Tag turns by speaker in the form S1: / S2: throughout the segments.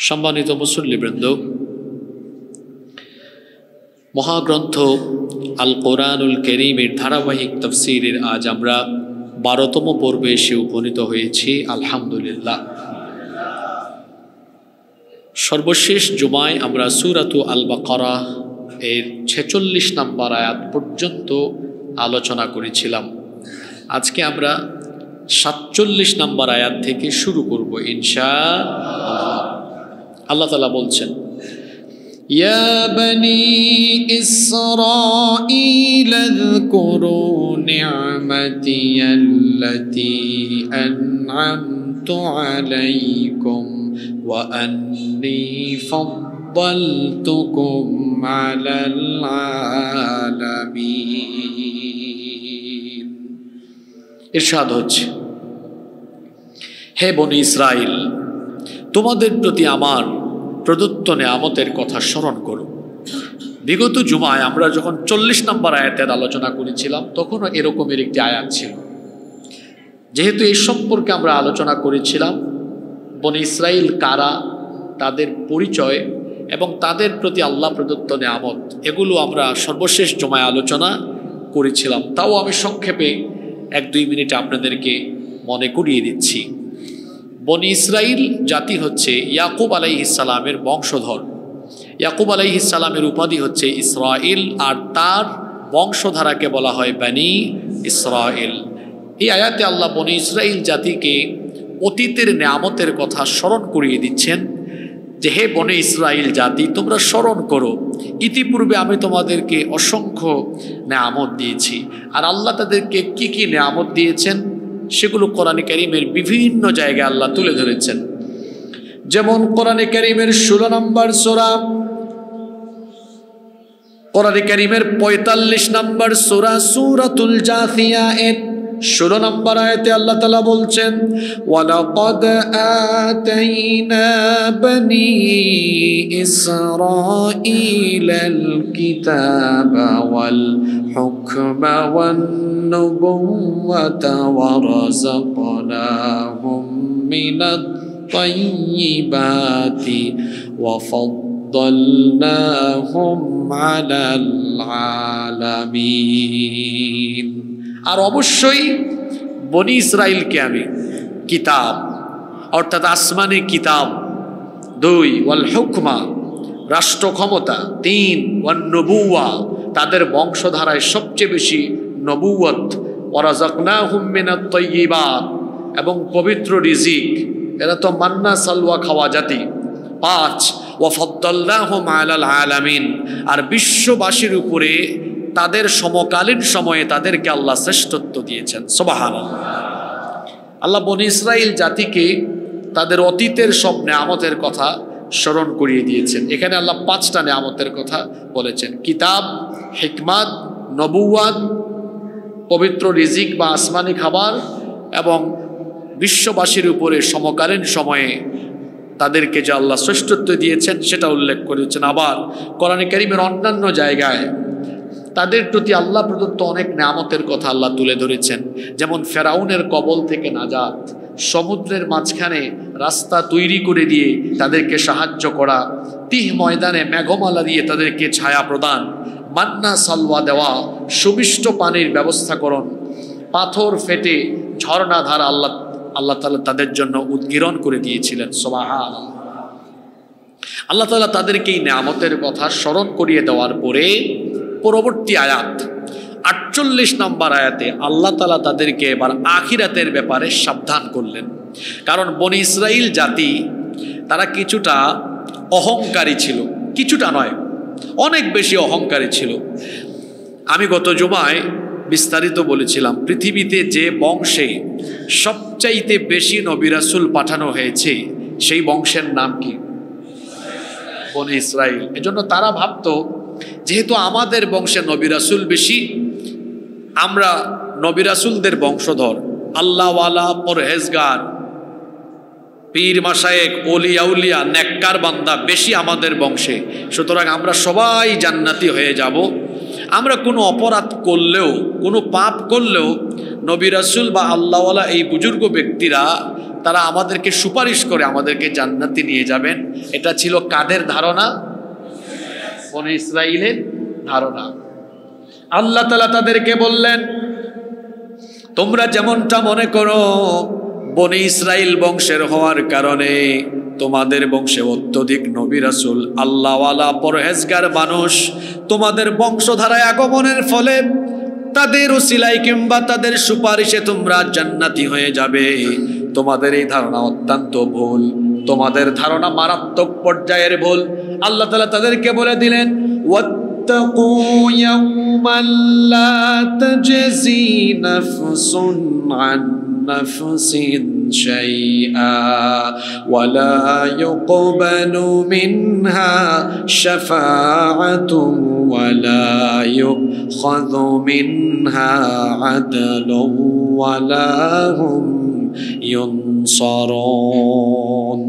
S1: সম্মানিত মুসল্লিবৃন্দ, মহাগ্রন্থ আল কোরআনুল কারীমের ধারাবাহিক তাফসীরের আজ আমরা 12তম পর্বে এসে উপনীত হয়েছি। আলহামদুলিল্লাহ। সর্বশেষ জুমায় আমরা সূরাতু আল বাকারা এর 46 নম্বর আয়াত পর্যন্ত আলোচনা করেছিলাম। আজকে আমরা 47 নম্বর আয়াত থেকে শুরু করব ইনশাআল্লাহ। আল্লাহ তাআলা বলছেন, ইয়া বনি ইসরাঈল আযকুরু নি'মাতি আল্লাতী আন'আমতু আলাইকুম ওয়া আন্নী ফাদ্দালতুকুম আলাল আলামিন। ইরশাদ হচ্ছে, হে বনি ইসরাইল, তোমাদের প্রতি আমার প্রদত্ত নেয়ামতের কথা স্মরণ করো। বিগত জুমায় আমরা যখন 40 নম্বর আয়াতের আলোচনা করেছিলাম তখনও এরকমের একটি আয়াত ছিল। যেহেতু এই সম্পর্কে আমরা আলোচনা করেছিলাম, বনি ইসরাইল কারা, তাদের পরিচয় এবং তাদের প্রতি আল্লাহ প্রদত্ত নেয়ামত, এগুলো আমরা সর্বশেষ জুমায় আলোচনা করেছিলাম। তাও আমি সংক্ষেপে 1-2 মিনিটে আপনাদেরকে মনে করিয়ে দিচ্ছি। বনি ইসরাইল জাতি হচ্ছে ইয়াকুব আলাইহিস সালামের বংশধর। ইয়াকুব আলাইহিস সালামের উপাধি হচ্ছে ইসরাইল, আর তার বংশধারাকে বলা হয় বনি ইসরাইল। এই আয়াতে আল্লাহ বনি ইসরাইল জাতিকে অতীতের নেয়ামতের কথা স্মরণ করিয়ে দিচ্ছেন যে, হে বনি ইসরাইল জাতি, তোমরা স্মরণ করো, ইতিপূর্বে আমি তোমাদেরকে অসংখ্য নেয়ামত দিয়েছি। আর আল্লাহ তাদেরকে কি কি নেয়ামত দিয়েছেন সেগুলো কোরআনে কারীমের বিভিন্ন জায়গায় আল্লাহ তুলে ধরেছেন। যেমন কোরআনে কারীমের 16 নম্বর সূরা, কোরআনে কারীমের 45 নম্বর সূরা সূরাতুল জাসিয়া এর 16 নম্বর আয়াতে আল্লাহ তাআলা বলছেন, ওয়ালাকাদ আতাইনা বনি ইসরাঈলাল কিতাবা ওয়াল হুকমা ওয়ান নুবুওয়াতা ওয়া রাযাকনাহুম মিনাত তাইয়্যিবাতি ওয়া ফাদ্দালনাহুম আলাল আলামিন। আর অবশ্যই বনি ইসরাইলকে আমি কিতাব অর্থাৎ আসমানি কিতাব 2, ওয়াল হুকমা রাষ্ট্র ক্ষমতা 3, ওয়ান নবুওয়া তাদের বংশধারায় সবচেয়ে বেশি নবুওয়াত, ওয়া রাযাকনাহুম মিনাত তাইয়্যিবাত এবং পবিত্র রিজিক, এরা তো মান্না সালওয়া খাওয়া জাতি। 5, ওয়া ফাদ্দালনাহুম আলাল আলামিন, আর বিশ্ববাসীর উপরে তাদের সমকালীন সময়ে তাদেরকে আল্লাহ শ্রেষ্ঠত্ব দিয়েছেন। সুবহানাল্লাহ। আল্লাহ বনি ইসরাইল জাতিকে তাদের অতীতের সব নেয়ামতের কথা স্মরণ করিয়ে দিয়েছেন। এখানে আল্লাহ 5টা নেয়ামতের কথা বলেছেন: কিতাব, হিকমাত, নবুওয়াত, পবিত্র রিজিক বা আসমানি খাবার, এবং বিশ্ববাসীর উপরে সমকালীন সময়ে তাদেরকে যে আল্লাহ শ্রেষ্ঠত্ব দিয়েছেন সেটা উল্লেখ করেছেন। আবার কোরআনে কারীমের অন্যান্য জায়গায় তাদের প্রতি আল্লাহ প্রদত্ত অনেক নেয়ামতের কথা আল্লাহ তুলে ধরেছেন। যেমন ফেরাউনের কবল থেকে নাজাত, সমুদ্রের মাঝখানে রাস্তা তৈরি করে দিয়ে তাদেরকে সাহায্য করা, তিহ ময়দানে মেঘমালা দিয়ে তাদেরকে ছায়া প্রদান, মান্না সালওয়া দেওয়া, সুমিষ্ট পানির ব্যবস্থাকরণ, পাথর ফেটে ঝর্ণাধারা আল্লাহ তাআলা তাদের জন্য উদ্গীরণ করে দিয়েছিলেন। সুবহানাল্লাহ। আল্লাহ তাআলা তাদেরকে এই নেয়ামতের কথা স্মরণ করিয়ে দেওয়ার পরে পরবর্তী আয়াত 48 নম্বর আয়াতে আল্লাহ তাআলা তাদেরকে এবার আখিরাতের ব্যাপারে সাবধান করলেন। কারণ বনি ইসরাইল জাতি তারা কিছুটা অহংকারী ছিল, কিছুটা নয়, অনেক বেশি অহংকারী ছিল। আমি গত জুমায় বিস্তারিত বলেছিলাম, পৃথিবীতে যে বংশে সবচাইতে বেশি নবী রাসূল পাঠানো হয়েছে সেই বংশের নাম কি? বনি ইসরাইল। এজন্য তারা ভাবতো, যেহেতু আমাদের বংশে নবী রাসূল বেশি, আমরা নবী রাসূলদের বংশধর, আল্লাহওয়ালা, পরহেজগার, পীর মাশায়েখ, ওলি আউলিয়া, নেককার বান্দা বেশি আমাদের বংশে, সুতরাং আমরা সবাই জান্নাতি হয়ে যাব। আমরা কোনো অপরাধ করলেও, কোনো পাপ করলেও নবী রাসূল বা আল্লাহওয়ালা এই বুজুর্গ ব্যক্তিরা তারা আমাদেরকে সুপারিশ করে আমাদেরকে জান্নাতে নিয়ে যাবেন। এটা ছিল কাদের ধারণা? বনী ইসরাইলের ধারণা। আল্লাহ তাআলা তাদেরকে বললেন, তোমরা যেমনটা মনে করো বনী ইসরাইল বংশের হওয়ার কারণে তোমাদের বংশে অত্যধিক নবী রাসূল আল্লাহওয়ালা পরহেজগার মানুষ তোমাদের বংশধারায় আগমনের ফলে তাদের উসিলায় কিংবা তাদের সুপারিশে তোমরা জান্নাতি হয়ে যাবে, তোমাদের এই ধারণা অত্যন্ত ভুল, তোমাদের ধারণা মারাত্মক পর্যায়ের ভুল। আল্লাহ তাআলা তাদেরকে বলে দিলেন, واتقوا يوما لا تجزي نفس عن نفس شيئا ولا يقبل منها شفاعة ولا يؤخذ منها عدل ولا هم ينصرون।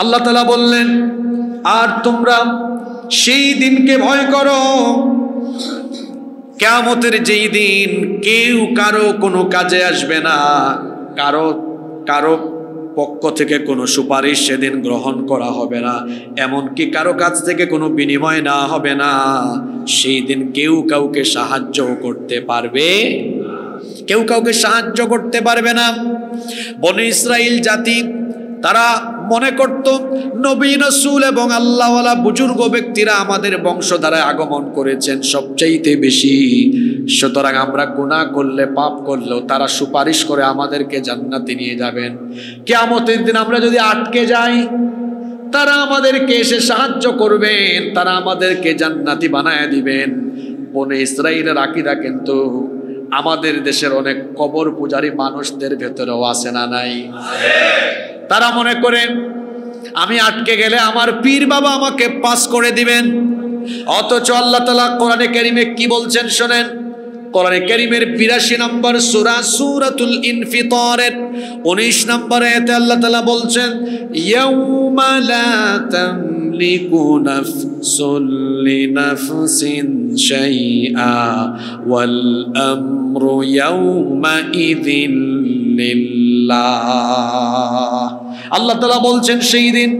S1: আল্লাহ তাআলা বললেন, আর তোমরা সেই দিনকে ভয় করো, কিয়ামতের যেই দিন কেউ কারো কোনো কাজে আসবে না, কারো পক্ষ থেকে কোনো সুপারিশ সেদিন গ্রহণ করা হবে না, এমনকি কারো কাছ থেকে কোনো বিনিময় না হবে না। সেই দিন কেউ কাউকে সাহায্য করতে পারবে, কেউ কাউকে সাহায্য করতে পারবে না। বনী ইসরাইল জাতি তারা মনে করত নবী রাসূল এবং আল্লাহওয়ালা বুজুর্গ ব্যক্তিরা আমাদের বংশধারায় আগমন করেছেন সবচাইতে বেশি, সুতরাং আমরা গুনাহ করলে পাপ করলেও তারা সুপারিশ করে আমাদেরকে জান্নাতে নিয়ে যাবেন। কিয়ামতের দিন আমরা যদি আটকে যাই তারা আমাদেরকে এসে সাহায্য করবেন, তারা আমাদেরকে জান্নাতি বানায় দিবেন। বনী ইসরাইলের আকীদা কিন্তু আমাদের দেশের অনেক কবর পূজারী মানুষদের ভেতরেও আছে না নাই? তারা মনে করেন আমি আটকে গেলে আমার পীর বাবা আমাকে পাস করে দিবেন। অথচ আল্লাহ তাআলা কোরআনে কারীমে কি বলছেন শোনেন। কোরআনে কারীমের ৮২ নম্বর সূরা সূরাতুল ইনফিতারের ১৯ নম্বর আয়াতে আল্লাহ তাআলা বলছেন, ইয়াউমা লা তামলিকু নাফসুন লিনাফসিন শাইআ ওয়াল আমরু ইয়াউমা ইযিন লিল্লাহ। আল্লাহ তাআলা বলছেন সেই দিন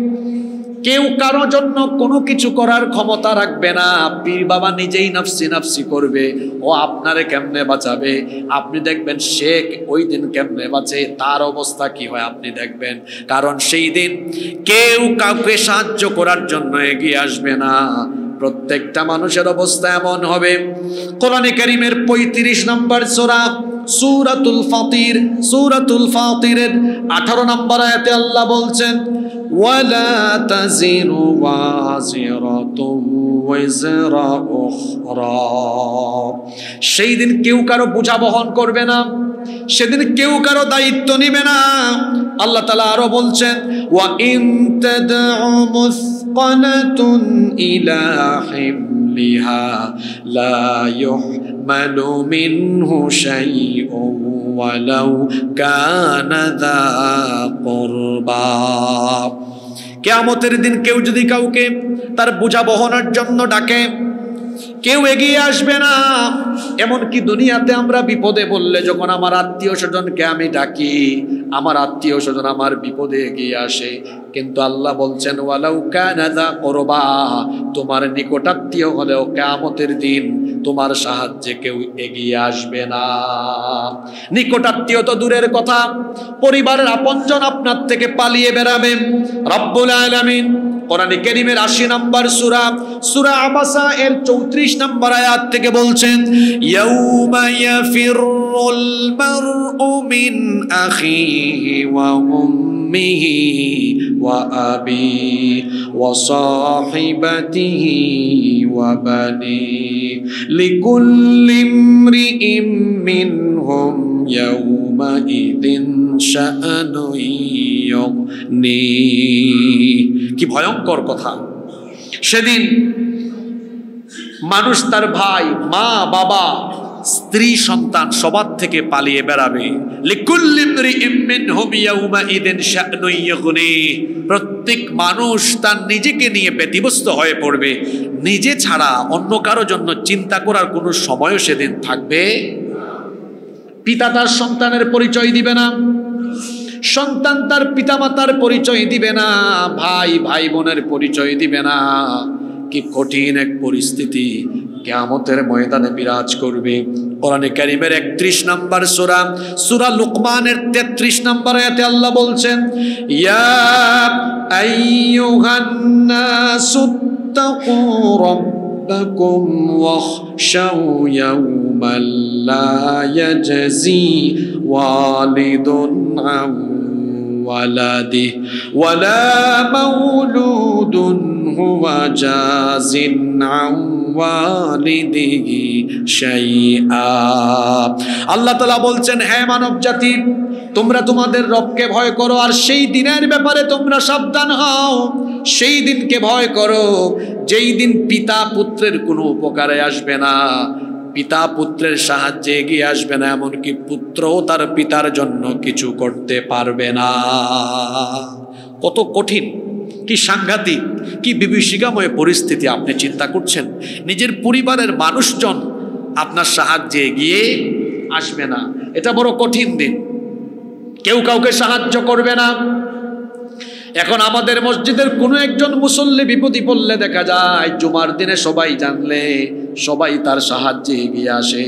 S1: কেউ কারো জন্য কোনো কিছু করার ক্ষমতা রাখবে না। পীর বাবা নিজেই নাফসি নাফসি করবে, ও আপনারে কেমনে বাঁচাবে আপনি দেখবেন, শেখ ওই দিন কেমনে বাঁচে তার অবস্থা কি হয় আপনি দেখবেন। কারণ সেই দিন কেউ কাউকে সাহায্য করার জন্য এগিয়ে আসবে না, প্রত্যেকটা মানুষের অবস্থা এমন হবে। কোরআনে কারীমের ৩৫ নম্বর সূরা সূরাতুল ফাতিরের ১৮ নম্বর আয়াতে আল্লাহ বলছেন, ওয়ালা তাজিরু ওয়াজিরাতুন ওয়াজরা উখরা। সেই দিন কেউ কারো বোঝা বহন করবে না, সেদিন কেউ কারো দায়িত্ব নিবে না। আল্লাহ তাআলা আরো বলছেন, ওয়া ইন তাদউ মুসকালাতুন ইলা হিমলিহা লা ইউহমালু মিনহু শাইউন ওয়ালাউ কানা যা কুরবা। কিয়ামতের দিন কেউ যদি কাউকে তার বোঝা বহনের জন্য ডাকে, কেউ এগিয়ে আসবে না। এমনকি দুনিয়াতে আমরা বিপদে বললে যখন আমার আত্মীয় স্বজনকে আমি ডাকি, আমার আত্মীয় স্বজন আমার বিপদে এগিয়ে আসে, কিন্তু আল্লাহ বলছেন ওয়ালাউ কানা যা কুরবা, তোমার নিকটাত্মীয় হলেও কিয়ামতের দিন তোমার সাহায্যে কেউ এগিয়ে আসবে না। নিকটাত্মীয় তো দূরের কথা, পরিবারের আপনজন আপনার থেকে পালিয়ে বেড়াবে। রব্বুল আলামিন কোরআনে কারীমের ৮০ নম্বর সূরা আবাসা এর ৩৪ নম্বর আয়াত থেকে বলছেন, ইয়াউমা ইয়াফিরুল মারউ মিন আখিহি ওয়া উম্মিহি ওয়া আবিহি ওয়া সাহিবাতিহি ওয়া বানিহি লিকুল্লি ইমরিইম মিনহুম ইয়াউমা ইযিন শাআনু ইউগনি। কি ভয়ঙ্কর কথা! সেদিন মানুষ তার ভাই, মা, বাবা, স্ত্রী, সন্তান সবার থেকে পালিয়ে বেড়াবে। লিকুল্লি ইমরিইম মিনহুম ইয়াউমা ইযিন শাআনু ইউগনি। প্রত্যেক মানুষ তার নিজেকে নিয়ে ব্যতিব্যস্ত হয়ে পড়বে, নিজে ছাড়া অন্য কারো জন্য চিন্তা করার কোনো সময়ও সেদিন থাকবে। পিতা তার সন্তানের পরিচয় দিবে না, সন্তান তার পিতামাতার পরিচয় দিবে না, ভাই ভাই বোনের পরিচয় দিবে না। কি কঠিন এক পরিস্থিতি কিয়ামতের ময়দানে বিরাজ করবে। কোরআনে কারীমের 31 নম্বর সূরা, সূরা লুকমানের 33 নম্বর আয়াতে আল্লাহ বলছেন, ইয়া আইয়ুহান নাসুত্তাকু রাব্বাকুম ওয়াখশাউ ইয়াওমান লা ইয়াজজি ওয়ালিদুন আন ওয়ালাদিহি ওয়ালা মাউলুদুন হুয়া জাযিন আন ওয়ালিদিহি শাইআ। আল্লাহ তাআলা বলছেন, হে মানব জাতি, তোমরা তোমাদের রবকে ভয় করো আর সেই দিনের ব্যাপারে তোমরা সাবধান হও। সেই দিনকে ভয় করো যেই দিন পিতা পুত্রের কোনো উপকারে আসবে না, পিতা পুত্রের সাহায্যে এগিয়ে আসবে না, এমনকি পুত্রও তার পিতার জন্য কিছু করতে পারবে না। কত কঠিন, কি সাংঘাতিক, কি বিভীষিকাময় পরিস্থিতি আপনি চিন্তা করছেন। নিজের পরিবারের মানুষজন আপনার সাহায্যে এগিয়ে আসবে না, এটা বড় কঠিন দিন। কেউ কাউকে সাহায্য করবে না। এখন আমাদের মসজিদের কোনো একজন মুসল্লি বিপদে পড়লে দেখা যায় জুমার দিনে সবাই জানলে সবাই তার সাহায্যে এগিয়ে আসে।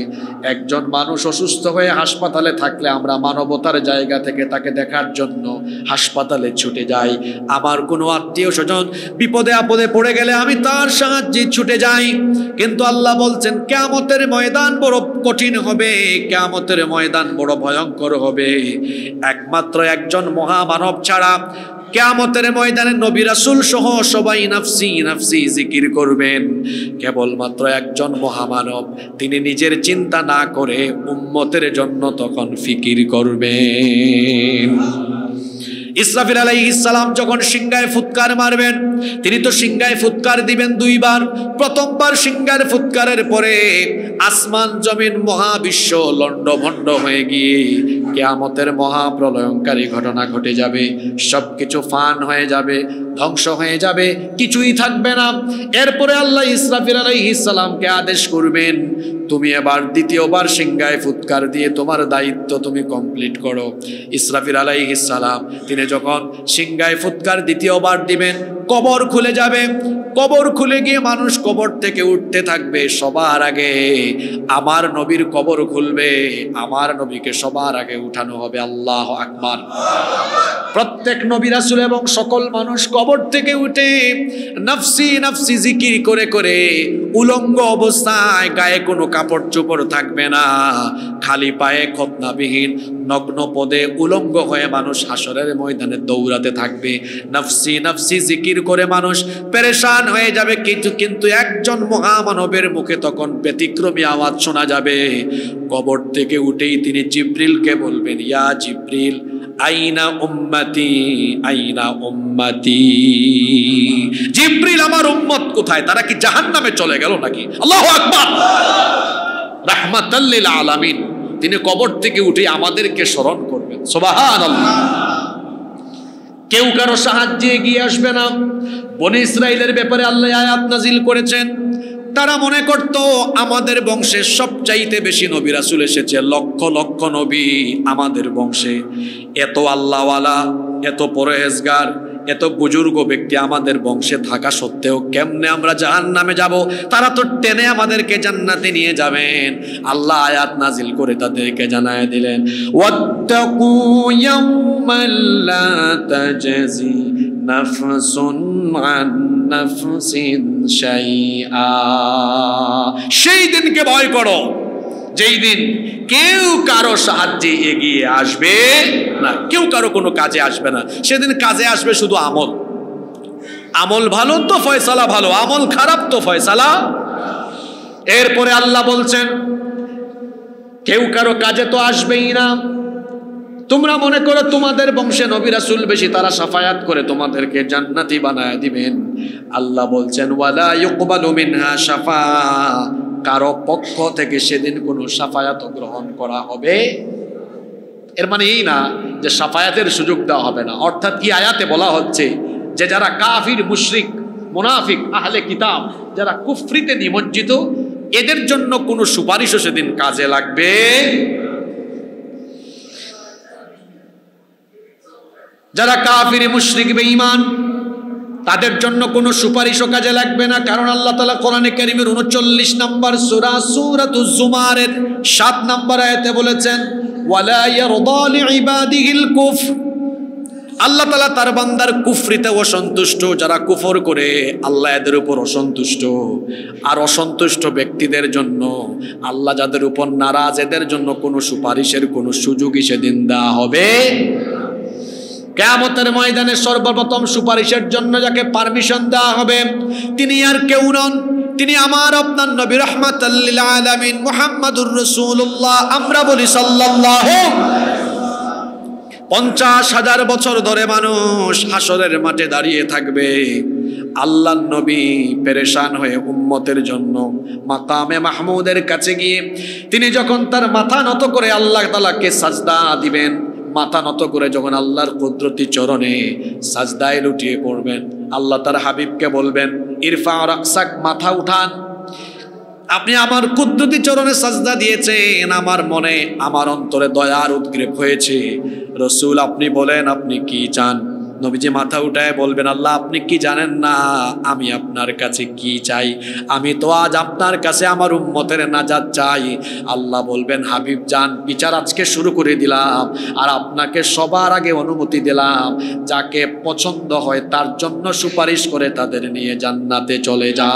S1: একজন মানুষ অসুস্থ হয়ে হাসপাতালে থাকলে আমরা মানবতার জায়গা থেকে তাকে দেখার জন্য হাসপাতালে ছুটে যাই। আমার কোনো আত্মীয় স্বজন বিপদে আপদে পড়ে গেলে আমি তার সাহায্যে ছুটে যাই। কিন্তু আল্লাহ বলছেন কিয়ামতের ময়দান বড় কঠিন হবে, কিয়ামতের ময়দান বড় ভয়ঙ্কর হবে। একমাত্র একজন মহামানব ছাড়া কিয়ামতের ময়দানে নবী রাসূল সহ সবাই নাফসি নাফসি জিকির করবেন। কেবলমাত্র একজন মহামানব, তিনি নিজের চিন্তা না করে উম্মতের জন্য তখন ফিকির করবেন। ইসরাফিল আলাইহিস সালাম যখন সিংহায় ফুৎকার মারবেন, তিনি তো সিংহায় ফুৎকার দিবেন দুইবার। প্রথমবার সিংহার ফুৎকারের পরে আসমান জমিন মহাবিশ্ব লণ্ডভণ্ড হয়ে গিয়ে কিয়ামতের মহাপ্রলয়ঙ্কারী ঘটনা ঘটে যাবে। সবকিছু ফান হয়ে যাবে, ধ্বংস হয়ে যাবে, কিছুই থাকবে না। এরপরে আল্লাহ ইসরাফিল আলাইহিস সালামকে আদেশ করবেন, তুমি এবার দ্বিতীয়বার সিংহায় ফুৎকার দিয়ে তোমার দায়িত্ব তুমি কমপ্লিট করো। ইসরাফিল আলাইহিস সালাম তিনি যখন সিংহায় ফুৎকার দ্বিতীয়বার দিবেন, কবর খুলে যাবে। কবর খুলে গিয়ে মানুষ কবর থেকে উঠতে থাকবে। সবার আগে আমার নবীর কবর খুলবে, আমার নবীকে সবার আগে উঠানো হবে। আল্লাহু আকবার। প্রত্যেক নবী রাসূল এবং সকল মানুষ কবর থেকে উঠে নফসি নফসি জিকির করে করে উলঙ্গ অবস্থায়, গায়ে কোনো কাপড় চোপড় থাকবে না, খালি পায়ে খতনাবিহীন নগ্ন পদে উলঙ্গ হয়ে মানুষ হাসরের ময়দানে দৌড়াতে থাকবে। নফসি নফসি জিকির করে মানুষ পেরেশান হয়ে যাবে। কিন্তু একজন মহামানবের মুখে তখন ব্যতিক্রমী আওয়াজ শোনা যাবে। কবর থেকে উঠেই তিনি জিবরিলকে বলবেন, ইয়া জিবরিল আইনা উম্মতি আইনা উম্মতি। জিবরিল, আমার উম্মত কোথায়? তারা কি জাহান্নামে চলে গেল নাকি? আল্লাহু আকবার। রাহমাতাল লিল আলামিন, তিনি কবর থেকে উঠে আমাদেরকে স্মরণ করবেন। সুবহানাল্লাহ। কেউ কারো সাহায্যে এগিয়ে আসবে না। বনী ইসরাইলের ব্যাপারে আল্লাহ আয়াত নাজিল করেছেন। তারা মনে করত আমাদের বংশে সবচাইতে বেশি নবী রাসূল এসেছে, লক্ষ লক্ষ নবী আমাদের বংশে। এত আল্লাহওয়ালা, এত পরহেজগার, এত বুজুর্গ ব্যক্তি আমাদের বংশে থাকা সত্ত্বেও কেমনে আমরা জাহান্নামে যাব? তারা তো টেনে আমাদেরকে জান্নাতে নিয়ে যাবেন। আল্লাহ আয়াত নাজিল করে তাদেরকে জানায় দিলেন, ওয়াত্তাকু ইয়াওমান লা তাজজি নাফসুন আন নাফসিন শাইআ। সেই দিনকে ভয় করো যেই দিন কেউ কারো সাহায্যে এগিয়ে আসবে না, কেউ কারো কোনো কাজে আসবে না। সেদিন কাজে আসবে শুধু আমল। আমল ভালো তো ফয়সালা ভালো, আমল খারাপ তো ফয়সালা। এরপরে আল্লাহ বলছেন কেউ কারো কাজে তো আসবেই না। তোমরা মনে করো তোমাদের বংশে নবী রাসূল বেশি, তারা শাফায়াত করে তোমাদেরকে জান্নাতি বানায় দিবেন। আল্লাহ বলছেন ওয়ালা ইউকবালু মিনহা শাফা, কারো পক্ষ থেকে সেদিন কোনো শাফায়াত গ্রহণ করা হবে। এর মানে এই না যে শাফায়াতের সুযোগ দেওয়া হবে না। অর্থাৎ এই আয়াতে বলা হচ্ছে যে যারা কাফির, মুশরিক, মুনাফিক, আহলে কিতাব, যারা কুফরিতে নিমজ্জিত, এদের জন্য কোনো সুপারিশও সেদিন কাজে লাগবে। যারা কাফির মুশরিক বেঈমান তাদের জন্য কোনো সুপারিশও কাজে লাগবে না, কারণ আল্লাহ তাআলা কোরআনে কারীমের 39 নম্বর সূরা সূরাতুজ জুমারের 7 নম্বর আয়াতে বলেছেন ওয়ালা ইয়ারদা লিইবাদিহিল কুফর। আল্লাহ তাআলা তার বান্দার কুফরিতে অসন্তুষ্ট, যারা কুফর করে আল্লাহ এদের উপর অসন্তুষ্ট। আর অসন্তুষ্ট ব্যক্তিদের জন্য আল্লাহ যাদের উপর নারাজ এদের জন্য কোনো সুপারিশের কোনো সুযোগই সেদিন দেওয়া হবে। কিয়ামতের ময়দানে সর্বপ্রথম সুপারিশের জন্য যাকে পারমিশন দেওয়া হবে তিনি আর কেউ নন, তিনি আমার আপনার নবী রাহমাতাল লিল আলামিন মুহাম্মাদুর রাসূলুল্লাহ। আমরা বলি সাল্লাল্লাহু। 50,000 বছর ধরে মানুষ হাসরের মাঠে দাঁড়িয়ে থাকবে, আল্লাহর নবী পেরেশান হয়ে উম্মতের জন্য মাকামে মাহমুদের কাছে গিয়ে তিনি যখন তার মাথা নত করে আল্লাহ তাআলাকে সাজদা দিবেন, মাথা নত করে যখন আল্লাহর কুদরতি চরণে সাজদায় লুটিয়ে পড়বেন, আল্লাহ তার হাবিবকে বলবেন ইরফা রাকসাক, মাথা উঠান, আপনি আমার কুদরতি চরণে সাজদা দিয়েছেন, আমার মনে আমার অন্তরে দয়ার উদ্গ্রীব হয়েছে। রসূল আপনি বলেন আপনি কি চান? নবীজি মাথা উঠায় বলবেন আল্লাহ আপনি কি জানেন না আমি আপনার কাছে কি চাই? আমি তো আজ আপনার কাছে আমার উম্মতের নাজাত চাই। আল্লাহ বলবেন হাবিব যান, বিচার আজকে শুরু করে দিলাম, আর আপনাকে সবার আগে অনুমতি দিলাম যাকে পছন্দ হয় তার জন্য সুপারিশ করে তাদের নিয়ে জান্নাতে চলে যা।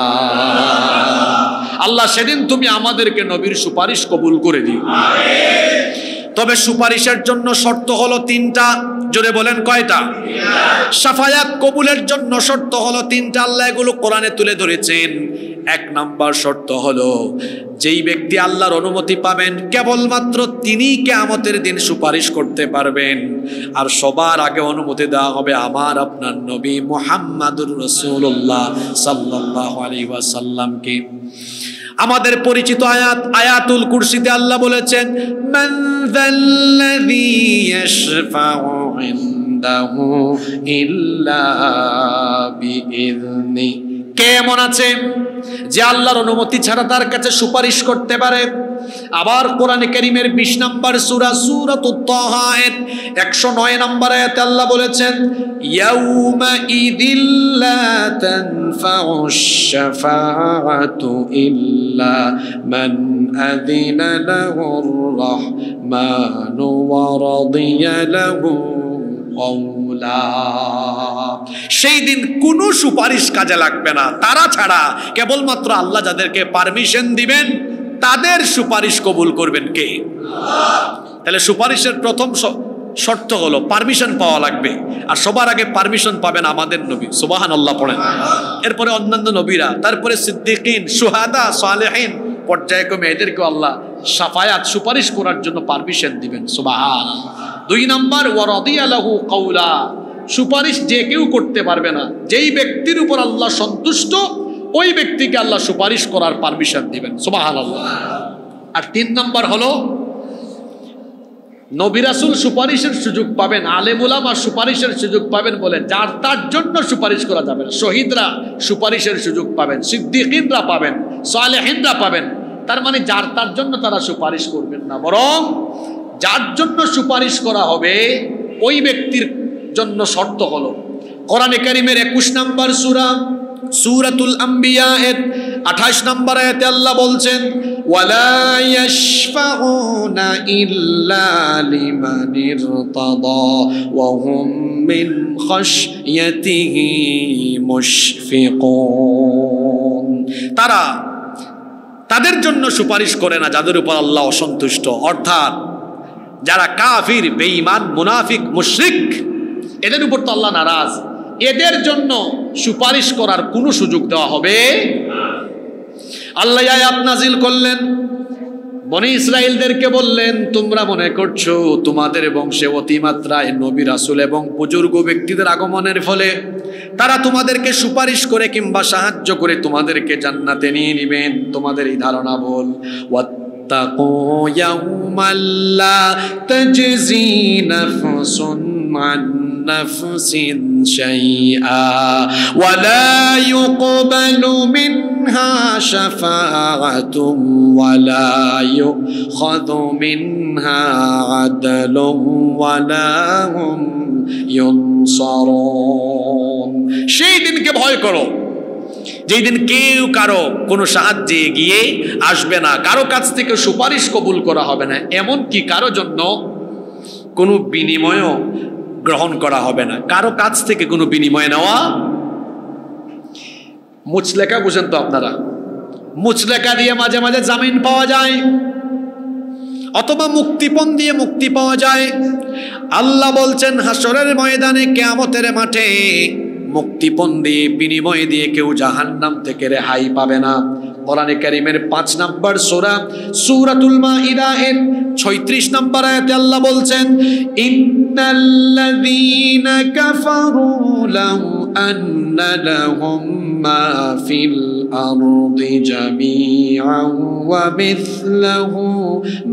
S1: আল্লাহ সেদিন তুমি আমাদেরকে নবীর সুপারিশ কবুল করে দিও। তবে সুপারিশের জন্য শর্ত হলো 3টা। জোরে বলেন কয়টা? শাফায়াত কবুলের জন্য শর্ত হলো 3টা। আল্লাহ এগুলো কোরআনে তুলে ধরেছেন। 1 নাম্বার শর্ত হলো যেই ব্যক্তি আল্লাহর অনুমতি পাবেন কেবলমাত্র তিনিই কিয়ামতের দিন সুপারিশ করতে পারবেন, আর সবার আগে অনুমতি দেওয়া হবে আমার আপনার নবী মুহাম্মাদুর রাসূলুল্লাহ সাল্লাল্লাহু আলাইহি ওয়াসাল্লামকে। আমাদের পরিচিত আয়াত আয়াতুল কুরসিতে আল্লাহ বলেছেন মান যাল্লাযী ইয়াশফাউ ইনদাহু ইল্লা বিইযনি। কে এমন আছে যে আল্লাহর অনুমতি ছাড়া তার কাছে সুপারিশ করতে পারে? আবার কোরআনে কারীমের 20 নম্বর সূরা সূরাতুত তাহা 109 নম্বর আয়াতে আল্লাহ বলেছেন ইয়াউমা ইযিল লা তানফাউশ শাফাআতু ইল্লা মান আযিনা লাহুর রাহমানু ওয়া রাদিয়া লাহু কওলা। সেই দিন কোনো সুপারিশ কাজে লাগবে না, তারা ছাড়া কেবলমাত্র আল্লাহ যাদেরকে পারমিশন দিবেন তাদের সুপারিশ কবুল করবেন কে? তাহলে সুপারিশের প্রথম শর্ত হলো পারমিশন পাওয়া লাগবে, আর সবার আগে পারমিশন পাবেন আমাদের নবী। সুবহানাল্লাহ পড়েন। এরপরে অন্যান্য নবীরা, তারপরে সিদ্দিকিন, সুহাদা, সালেহিন পর্যায়ক্রমে এদেরকে আল্লাহ শাফায়াত সুপারিশ করার জন্য পারমিশন দিবেন। সুবহানাল্লাহ। 2 নাম্বার ওয়া রাদিয়া লাহু কওলা, সুপারিশ যে কেউ করতে পারবে না, যেই ব্যক্তির উপর আল্লাহ সন্তুষ্ট ওই ব্যক্তিকে আল্লাহ সুপারিশ করার পারমিশন দিবেন। সুবহানাল্লাহ। আর 3 নাম্বার হলো নবী রাসূল সুপারিশের সুযোগ পাবেন, আলেম উলামা সুপারিশের সুযোগ পাবেন বলে যার তার জন্য সুপারিশ করা যাবে না। শহীদরা সুপারিশের সুযোগ পাবেন, সিদ্দিকিনরা পাবেন, সালেহিনরা পাবেন। তার মানে যার তার জন্য তারা সুপারিশ করবেন না, বরং যার জন্য সুপারিশ করা হবে ওই ব্যক্তির জন্য শর্ত হলো কোরআনে কারীমের 21 নম্বর সূরা সূরাতুল আম্বিয়া এর 28 নম্বর আয়াতে আল্লাহ বলছেন ওয়ালা ইয়াশফাউনা ইল্লা লিমান ইরতাদা ওয়া হুম মিন খাশইয়াতিহি মুশফিকুন। তারা তাদের জন্য সুপারিশ করে না যাদের উপর আল্লাহ অসন্তুষ্ট, অর্থাৎ যারা কাফির, বেঈমান, মুনাফিক, মুশরিক, এদের উপর তো আল্লাহ নারাজ, এদের জন্য সুপারিশ করার কোনো সুযোগ দেওয়া হবে। আল্লাহ আয়াত নাজিল করলেন, বনি ইসরাইলদেরকে বললেন তোমরা মনে করছো তোমাদের বংশে অতিমাত্রায় নবী রাসূল এবং বুজুর্গ ব্যক্তিদের আগমনের ফলে তারা তোমাদেরকে সুপারিশ করে কিংবা সাহায্য করে তোমাদেরকে জান্নাতে নিয়ে নেবেন। তোমাদের এই ধারণা ভুল। ওয়াত্তাকু ইয়াওমান লা তাজজি নাফসুন আন নাফসিন শাইআ ওয়া লা ইউকবালু মিনহা শাফাআতুন ওয়া লা ইউখাযু মিনহা আদলুন ওয়া লা হুম ইউনসারুন। সেই দিনকে ভয় করো যেই দিন কেউ কারো কোনো সাহায্যে এগিয়ে আসবে না, কারো কাছ থেকে সুপারিশ কবুল করা হবে না, এমনকি কারো জন্য কোনো বিনিময়ও গ্রহণ করা হবে না, কারো কাছ থেকে কোনো বিনিময় নেওয়া। মুচলেকা বুঝেন তো আপনারা? মুচলেকা দিয়ে মাঝে মাঝে জামিন পাওয়া যায় অথবা মুক্তিপণ দিয়ে মুক্তি পাওয়া যায়। আল্লাহ বলছেন হাসরের ময়দানে, কিয়ামতের মাঠে মুক্তিপণ দিয়ে বিনিময় দিয়ে কেউ জাহান্নাম থেকে রেহাই পাবে না। কোরআনে কারীমের 5 নম্বর সূরা সূরাতুল মাইদা এর 36 নম্বর আয়াতে আল্লাহ বলছেন, ইন্নাল্লাযীনা কাফারু লাউ আন্না লাহুম মা ফিল আরদি জামিআন ওয়া মিসলাহু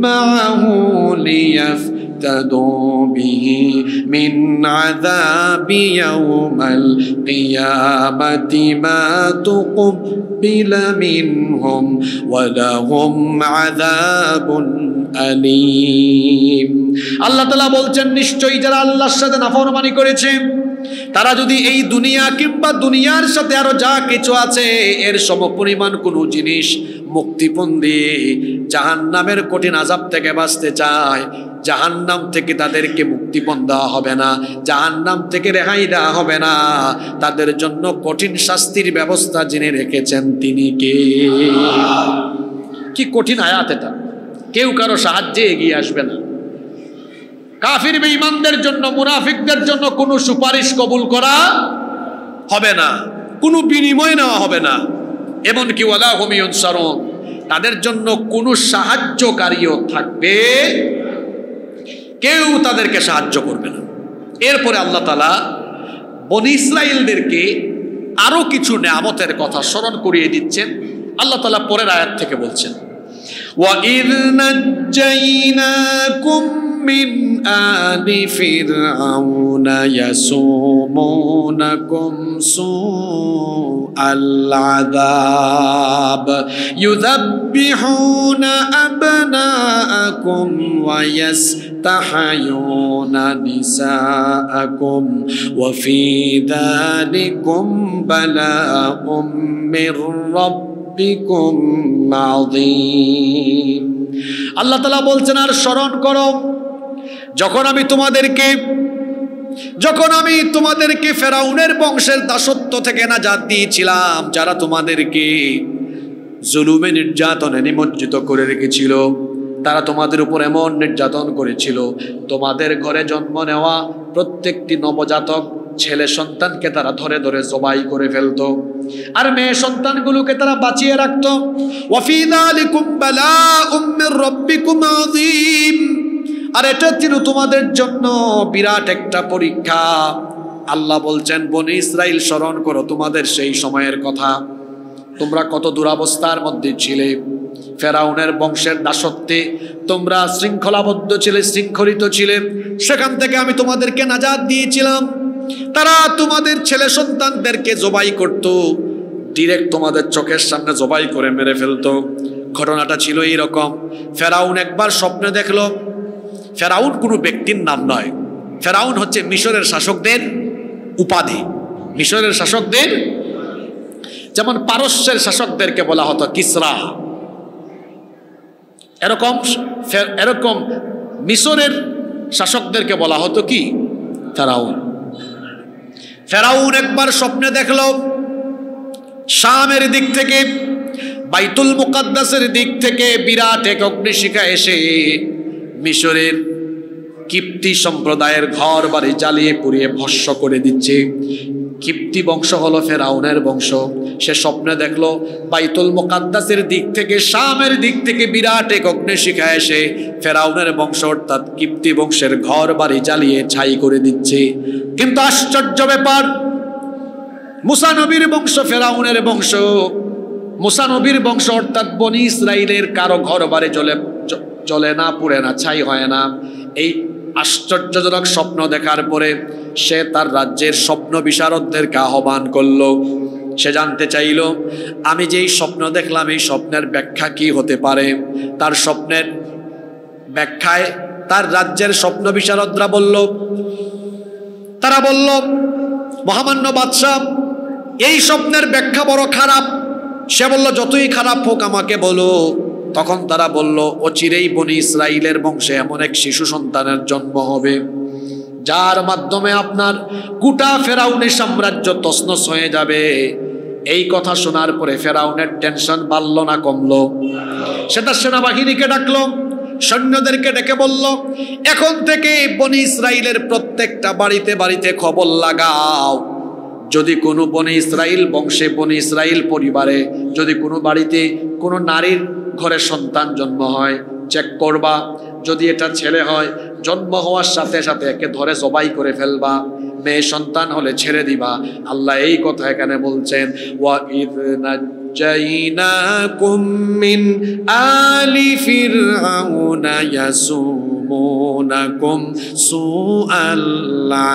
S1: মাআহু লিয়াফতাদু বিহি মিন আযাবি ইয়াউমাল কিয়ামাতি মা তুকবিলা মিনহুম ওয়া লাহুম আযাবুন আলীম। আল্লাহ তাআলা বলছেন, নিশ্চয়ই যারা আল্লাহর সাথে নাফরমানি করেছে তারা যদি এই দুনিয়া কিংবা দুনিয়ার সাথে আরো যা কিছু আছে এর সমপরিমাণ কোনো জিনিস মুক্তিপণ দিয়ে জাহান্নামের কঠিন আযাব থেকে বাঁচতে চায়, জাহান্নাম থেকে তাদেরকে মুক্তিপণ দেওয়া হবে না, জাহান্নাম থেকে রেহাই দেওয়া হবে না, তাদের জন্য কঠিন শাস্তির ব্যবস্থা জেনে রেখেছেন তিনি কে। কি কঠিন আয়াত এটা! কেউ কারো সাহায্যে এগিয়ে আসবে না। কাফির বেঈমানদের জন্য, মুনাফিকদের জন্য কোনো সুপারিশ কবুল করা হবে না, কোনো বিনিময় নেওয়া হবে না, এমনকি ওয়ালা হুম ইউনসারুন, তাদের জন্য কোনো সাহায্যকারীও থাকবে, কেউ তাদেরকে সাহায্য করবে না। এরপরে আল্লাহ তাআলা বনী ইসরাইলদেরকে আরো কিছু নেয়ামতের কথা স্মরণ করিয়ে দিচ্ছেন। আল্লাহ তাআলা পরের আয়াত থেকে বলছেন, وَإِذْ نَجَّيْنَاكُمْ مِنْ آلِ فِرْعَوْنَ يَسُومُونَكُمْ سُوءَ الْعَذَابِ يُذَبِّحُونَ أَبْنَاءَكُمْ وَيَسْتَحْيُونَ نِسَاءَكُمْ وَفِي ذَلِكُمْ بَلَاءٌ مِّن رَّبِّكُمْ عَظِيمٌ। আল্লাহ তাআলা বলছেন, আর স্মরণ করো যখন আমি তোমাদেরকে ফেরাউনের বংশের দাসত্ব থেকে নাজাত দিয়েছিলাম, যারা তোমাদেরকে জুলুমে নির্যাতনে নিমজ্জিত করে রেখেছিল, তারা তোমাদের উপর এমন নির্যাতন করেছিল, তোমাদের ঘরে জন্ম নেওয়া প্রত্যেকটি নবজাতক ছেলে সন্তানকে তারা ধরে ধরে জবাই করে ফেলতো, আর মেয়ে সন্তানগুলোকে তারা বাঁচিয়ে রাখতো। ওয়াফি যালিকুম বালাউম মির রাব্বিকুম আযীম, আর এটা ছিল তোমাদের জন্য বিরাট একটা পরীক্ষা। আল্লাহ বলছেন, বনী ইসরাইল স্মরণ করো তোমাদের সেই সময়ের কথা, তোমরা কত দুরবস্থার মধ্যে ছিলে, ফেরাউনের বংশের দাসত্বে তোমরা শৃঙ্খলাবদ্ধ ছিলে, শৃঙ্খলিত ছিলে, সেখান থেকে আমি তোমাদেরকে নাজাত দিয়েছিলাম। তারা তোমাদের ছেলে সন্তানদেরকে জবাই করত, ডিরেক্ট তোমাদের চোখের সামনে জবাই করে মেরে ফেলতো। ঘটনাটা ছিল এইরকম, ফেরাউন একবার স্বপ্নে দেখলো, ফেরাউন কোনো ব্যক্তির নাম নয়, ফেরাউন হচ্ছে মিশরের শাসকদের উপাধি। মিশরের শাসকদের, যেমন পারস্যের শাসকদেরকে বলা হতো কিসরা, এরকম মিশরের শাসকদেরকে বলা হতো কি ফেরাউন। ফেরাউন একবার স্বপ্নে দেখল শামের দিক থেকে, বাইতুল মুকাদ্দাসের দিক থেকে বিরাট এক অগ্নিশিখা এসে মিশরের কিপ্তি সম্প্রদায়ের ঘর বাড়ি জ্বালিয়ে পুড়িয়ে ভস্ম করে দিচ্ছে। কিপ্তি বংশ হলো ফেরাউনের বংশ। সে স্বপ্নে দেখলো বাইতুল মুকাদ্দাসের দিক থেকে, শামের দিক থেকে বিরাট এক অগ্নিশিখা এসে ফেরাউনের বংশ অর্থাৎ কিপ্তি বংশের ঘর বাড়ি জ্বালিয়ে ছাই করে দিচ্ছে। কিন্তু আশ্চর্য ব্যাপার, মুসা নবীর বংশ ফেরাউনের বংশ, মুসা নবীর বংশ অর্থাৎ বনী ইসরাইলের কারো ঘর বাড়ি জ্বলে না, পুড়ে না, ছাই হয় না। এই আশ্চর্যজনক স্বপ্ন দেখার পরে সে তার রাজ্যের স্বপ্ন বিশারদদেরকে আহ্বান করল। সে জানতে চাইল, আমি যেই স্বপ্ন দেখলাম এই স্বপ্নের ব্যাখ্যা কি হতে পারে। তার স্বপ্নের ব্যাখ্যায় তার রাজ্যের স্বপ্ন বিশারদরা তারা বলল, মহামান্য বাদশাহ, এই স্বপ্নের ব্যাখ্যা বড় খারাপ। সে বলল, যতই খারাপ হোক আমাকে বলো। তখন তারা বলল, অচিরেই বনি ইসরাইলের বংশে এমন এক শিশু সন্তানের জন্ম হবে যার মাধ্যমে আপনার গোটা ফেরাউনের সাম্রাজ্য তছনছ হয়ে যাবে। এই কথা শোনার পরে ফেরাউনের টেনশন বাড়ল না কমলো? সে তার সেনাবাহিনীকে ডাকলো, সৈন্যদেরকে ডেকে বলল, এখন থেকে বনি ইসরাইলের প্রত্যেকটা বাড়িতে বাড়িতে খবর লাগাও, যদি কোনো বনি ইসরাইল বংশে, বনি ইসরাইল পরিবারে যদি কোনো বাড়িতে কোনো নারীর ঘরে সন্তান জন্ম হয়, চেক করবা। যদি এটা ছেলে হয়, জন্ম হওয়ার সাথে সাথে একে ধরে জবাই করে ফেলবা। মেয়ে সন্তান হলে ছেড়ে দিবা। আল্লাহ এই কথা এখানে বলছেন, ওয়া ইয নাজাইনাকুম মিন আলি ফিরআউনা ইয়াসুমুনাকুম সুআল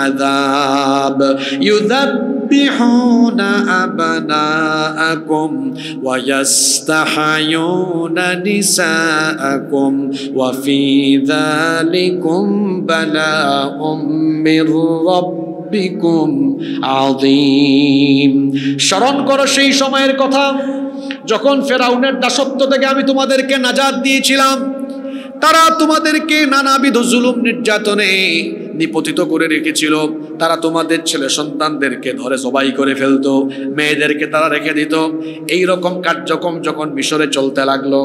S1: আযাব ইউযাব্বিহুনা আবনাআকুম ওয়া ইয়াস্তাহয়ুনা নিসাআকুম ওয়া ফি যালিকুম বালাউম মির রাব্বিকুম আযীম। স্মরণ করো সেই সময়ের কথা যখন ফেরাউনের দাসত্ব থেকে আমি তোমাদেরকে নাজাত দিয়েছিলাম। তারা তোমাদেরকে নানাবিধ জুলুম নির্যাতনে নিপতিত করে রেখেছিল। তারা তোমাদের ছেলে সন্তানদেরকে ধরে জবাই করে ফেলতো, মেয়েদেরকে তারা রেখে দিত। এই রকম কার্যক্রম যখন মিশরে চলতে লাগলো,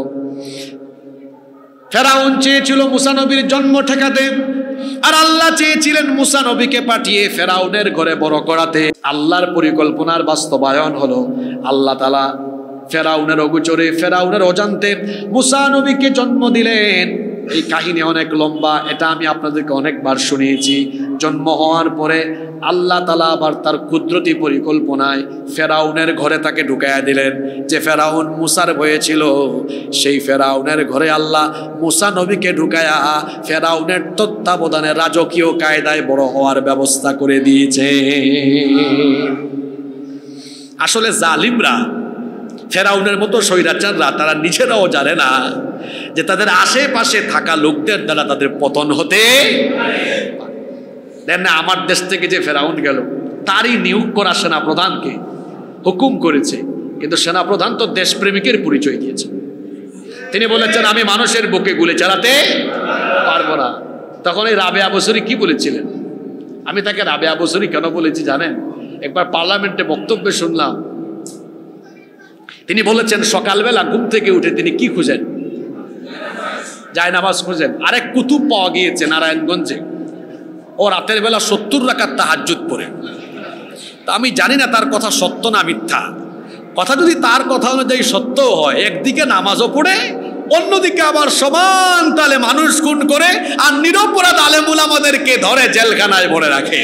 S1: ফেরাউন চেয়েছিল মুসা নবীর জন্ম ঠেকাতে, আর আল্লাহ চেয়েছিলেন মুসা নবীকে পাঠিয়ে ফেরাউনের ঘরে বড় করাতে। আল্লাহর পরিকল্পনার বাস্তবায়ন হলো। আল্লাহ তাআলা ফেরাউনের অগোচরে, ফেরাউনের অজান্তে মুসা নবীকে জন্ম দিলেন। এই কাহিনী অনেক লম্বা, এটা আমি আপনাদেরকে অনেকবার শুনিয়েছি। জন্ম হওয়ার পরে আল্লাহ তাআলা আবার তার কুদরতি পরিকল্পনায় ফেরাউনের ঘরে তাকে ঢুকাইয়া দিলেন। যে ফেরাউন মুসার ভয়ে ছিল, সেই ফেরাউনের ঘরে আল্লাহ মুসা নবীকে ঢুকায়া ফেরাউনের তত্ত্বাবধানে রাজকীয় কায়দায় বড় হওয়ার ব্যবস্থা করে দিয়েছে। আসলে জালিমরা, ফেরাউনের মতো স্বৈরাচাররা, তারা নিজেরাও জানে না যে তাদের আশেপাশে থাকা লোকদের দ্বারা তাদের পতন হতে দেন না। আমার দেশ থেকে যে ফেরাউন গেল, তারই নিয়োগ করা সেনাপ্রধানকে হুকুম করেছে, কিন্তু সেনাপ্রধান তো দেশপ্রেমিকের পরিচয় দিয়েছে। তিনি বলেছেন, আমি মানুষের বুকে গুলি চালাতে পারবো না। তখন এই রাবেয়া বসরি কি বলেছিলেন? আমি তাকে রাবেয়া বসরি কেন বলেছি জানেন? একবার পার্লামেন্টে বক্তব্য শুনলাম, তিনি বলেছেন সকালবেলা ঘুম থেকে উঠে তিনি কি খুঁজেন? জায়নামাজ খুঁজেন। আরেক কুতুব পাওয়া গিয়েছে নারায়ণগঞ্জে, ও রাতের বেলা 70 রাকাত তাহাজ্জুদ পড়ে। তা আমি জানি না তার কথা সত্য না মিথ্যা। কথা যদি তার কথা অনুযায়ী সত্য হয়, একদিকে নামাজও পড়ে, অন্যদিকে আবার সমান তালে মানুষ খুন করে আর নিরপরাধ আলেম উলামাদেরকে ধরে জেলখানায় ভরে রাখে।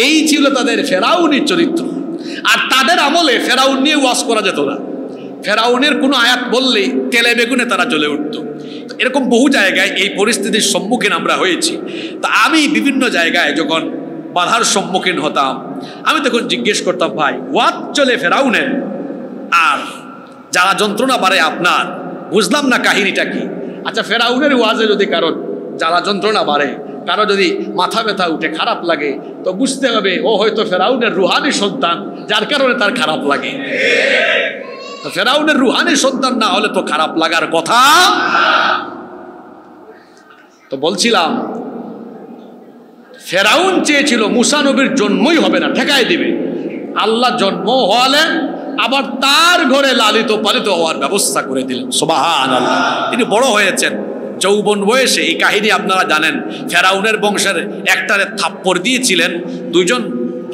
S1: এই ছিল তাদের ফেরাউনি চরিত্র। আর তাদের আমলে ফেরাউন নিয়ে ওয়াজ করা যেত না। ফেরাউনের কোনো আয়াত বললেই তেলে বেগুনে তারা জ্বলে উঠত। এরকম বহু জায়গায় এই পরিস্থিতির সম্মুখীন আমরা হয়েছি। তা আমি বিভিন্ন জায়গায় যখন বাধার সম্মুখীন হতাম, আমি তখন জিজ্ঞেস করতাম, ভাই ওয়াজ চলে ফেরাউনের আর যারা যন্ত্রণা বাড়ে আপনার, বুঝলাম না কাহিনীটা কি। আচ্ছা, ফেরাউনের ওয়াজে যদি কারণ জ্বালা যন্ত্রণা বাড়ে, কারো যদি মাথা ব্যথা উঠে, খারাপ লাগে, তো বুঝতে হবে ও হয়তো ফেরাউনের রুহানি সন্তান, যার কারণে তার খারাপ লাগে। তো ফেরাউনের রুহানি সন্তান না হলে তো খারাপ লাগার কথা। তো বলছিলাম, ফেরাউন চেয়েছিল মুসা নবীর জন্মই হবে না, ঠেকাই দিবে। আল্লাহ জন্ম হওয়ালেন, আবার তার ঘরে লালিত পালিত হওয়ার ব্যবস্থা করে দিলেন। সুবহানাল্লাহ। তিনি বড় হয়েছেন যৌবন বয়সে। এই কাহিনী আপনারা জানেন। ফেরাউনের বংশের একটারে থাপ্পড় দিয়েছিলেন, দুজন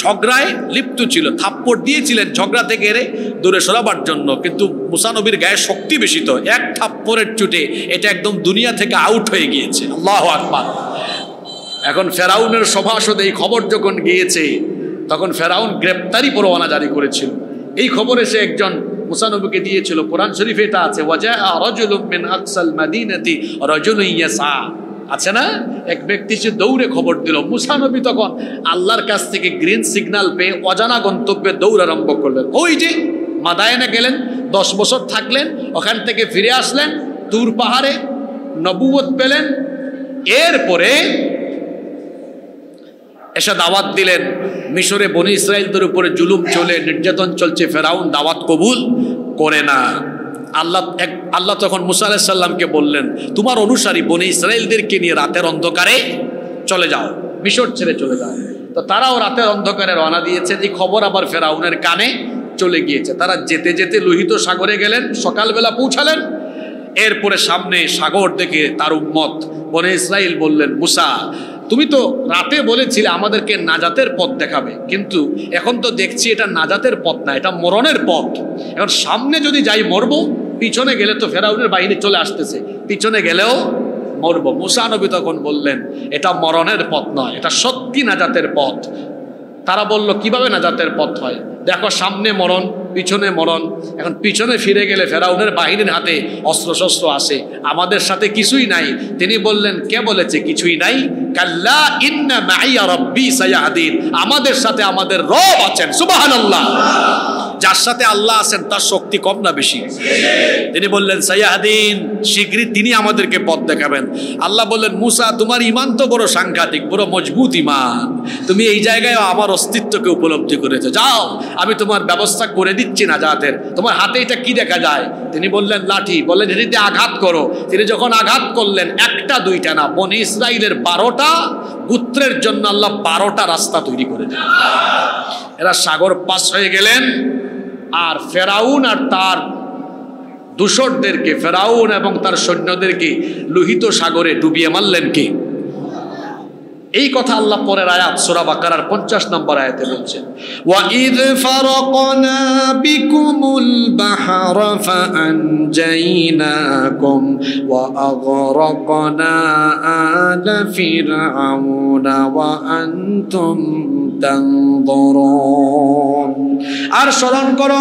S1: ঝগড়ায় লিপ্ত ছিল, থাপ্পড় দিয়েছিলেন ঝগড়া থেকে এরে দূরে সরাবার জন্য। কিন্তু মুসা নবীর গায়ে শক্তি বেশি, তো এক থাপ্পড়ের চুটে এটা একদম দুনিয়া থেকে আউট হয়ে গিয়েছে। আল্লাহু আকবার। এখন ফেরাউনের সভাসদ এই খবর যখন গিয়েছে, তখন ফেরাউন গ্রেপ্তারি পরোয়ানা জারি করেছিল। এই খবরে সে একজন মুসা নবীকে দিয়েছিল। কোরআন শরীফে এটা আছে, ওয়াজা রাজুলুম মিন আকসাল মাদিনাতি রাজুলুন ইয়াসা। আছে না, এক ব্যক্তি সে দৌড়ে খবর দিল। মুসা নবী তখন আল্লাহর কাছ থেকে গ্রিন সিগন্যাল পেয়ে অজানা গন্তব্যে দৌড় আরম্ভ করলেন। ওই যে মাদায়েনে গেলেন, 10 বছর থাকলেন, ওখান থেকে ফিরে আসলেন, তুর পাহাড়ে নবুয়ত পেলেন। এরপরে এসে দাওয়াত দিলেন। মিশরে বনি ইসরাইলদের উপরে জুলুম চলে, নির্যাতন চলছে, ফেরাউন দাওয়াত কবুল করে না। আল্লাহ তখন মুসা আলাইহিস সালামকে বললেন, তোমার অনুসারী বনি ইসরাইলদেরকে নিয়ে রাতের অন্ধকারে চলে যাও, মিশর ছেড়ে চলে যাও। তো তারাও রাতের অন্ধকারে রওনা দিয়েছে। এই খবর আবার ফেরাউনের কানে চলে গিয়েছে। তারা যেতে যেতে লোহিত সাগরে গেলেন, সকালবেলা পৌঁছালেন। এরপরে সামনে সাগর দেখে তার উম্মত বনে ইসরাইল বললেন, মুসা তুমি তো রাতে বলেছিলে আমাদেরকে নাজাতের পথ দেখাবে, কিন্তু এখন তো দেখছি এটা নাজাতের পথ না, এটা মরণের পথ। এখন সামনে যদি যাই মরবো, পিছনে গেলে তো ফেরাউনের বাহিনী চলে আসতেছে, পিছনে গেলেও মরবো। মুসা নবী তখন বললেন, এটা মরণের পথ নয়, এটা সত্যি নাজাতের পথ। তারা বলল, কিভাবে নাজাতের পথ হয়? দেখো সামনে মরণ, পিছনে মরণ। এখন পিছনে ফিরে গেলে ফেরাউনের বাহিনীর হাতে অস্ত্রশস্ত্র আসে, আমাদের সাথে কিছুই নাই। তিনি বললেন, কে বলেছে কিছুই নাই? কাল্লা ইন্না মাইয়া রাব্বি সায়াহদিন, আমাদের সাথে আমাদের রব আছেন। সুবহানাল্লাহ। যার সাথে আল্লাহ আছেন তার শক্তি কম না বেশি? তিনি বললেন সায়াহদিন, শীঘ্রই তিনি আমাদেরকে পথ দেখাবেন। আল্লাহ বললেন, মুসা তোমার ঈমান তো বড় সাংঘাতিক, বড় মজবুত ঈমান, তুমি এই জায়গায় আমার অস্তিত্বকে উপলব্ধি করেছো। যাও, আমি তোমার ব্যবস্থা করে দিচ্ছি নাজাতের। তোমার হাতে এটা কি দেখা যায়? তিনি বললেন লাঠি। বললেন এটিতে আঘাত করো। তিনি যখন আঘাত করলেন, একটা দুইটা না, বনি ইসরাইলের 12টা গোত্রের জন্য আল্লাহ 12টা রাস্তা তৈরি করে দিলেন। এরা সাগর পাস হয়ে গেলেন। আর ফেরাউন আর তার দূষরদেরকে, ফেরাউন এবং তার সৈন্যদেরকে লোহিত সাগরে ডুবিয়ে মারলেন কে? এই কথা আল্লাহ পরের আয়াত সূরা বাকারার 50 নম্বর আয়াতে বলছেন, ওয়াইদ ফারাকনা বিকুমুল বাহরা ফাআনজাইনাকুম ওয়া আগরাকনা আলা ফিরআউনা ওয়া আনতুম তানজুরুন। আর স্মরণ করো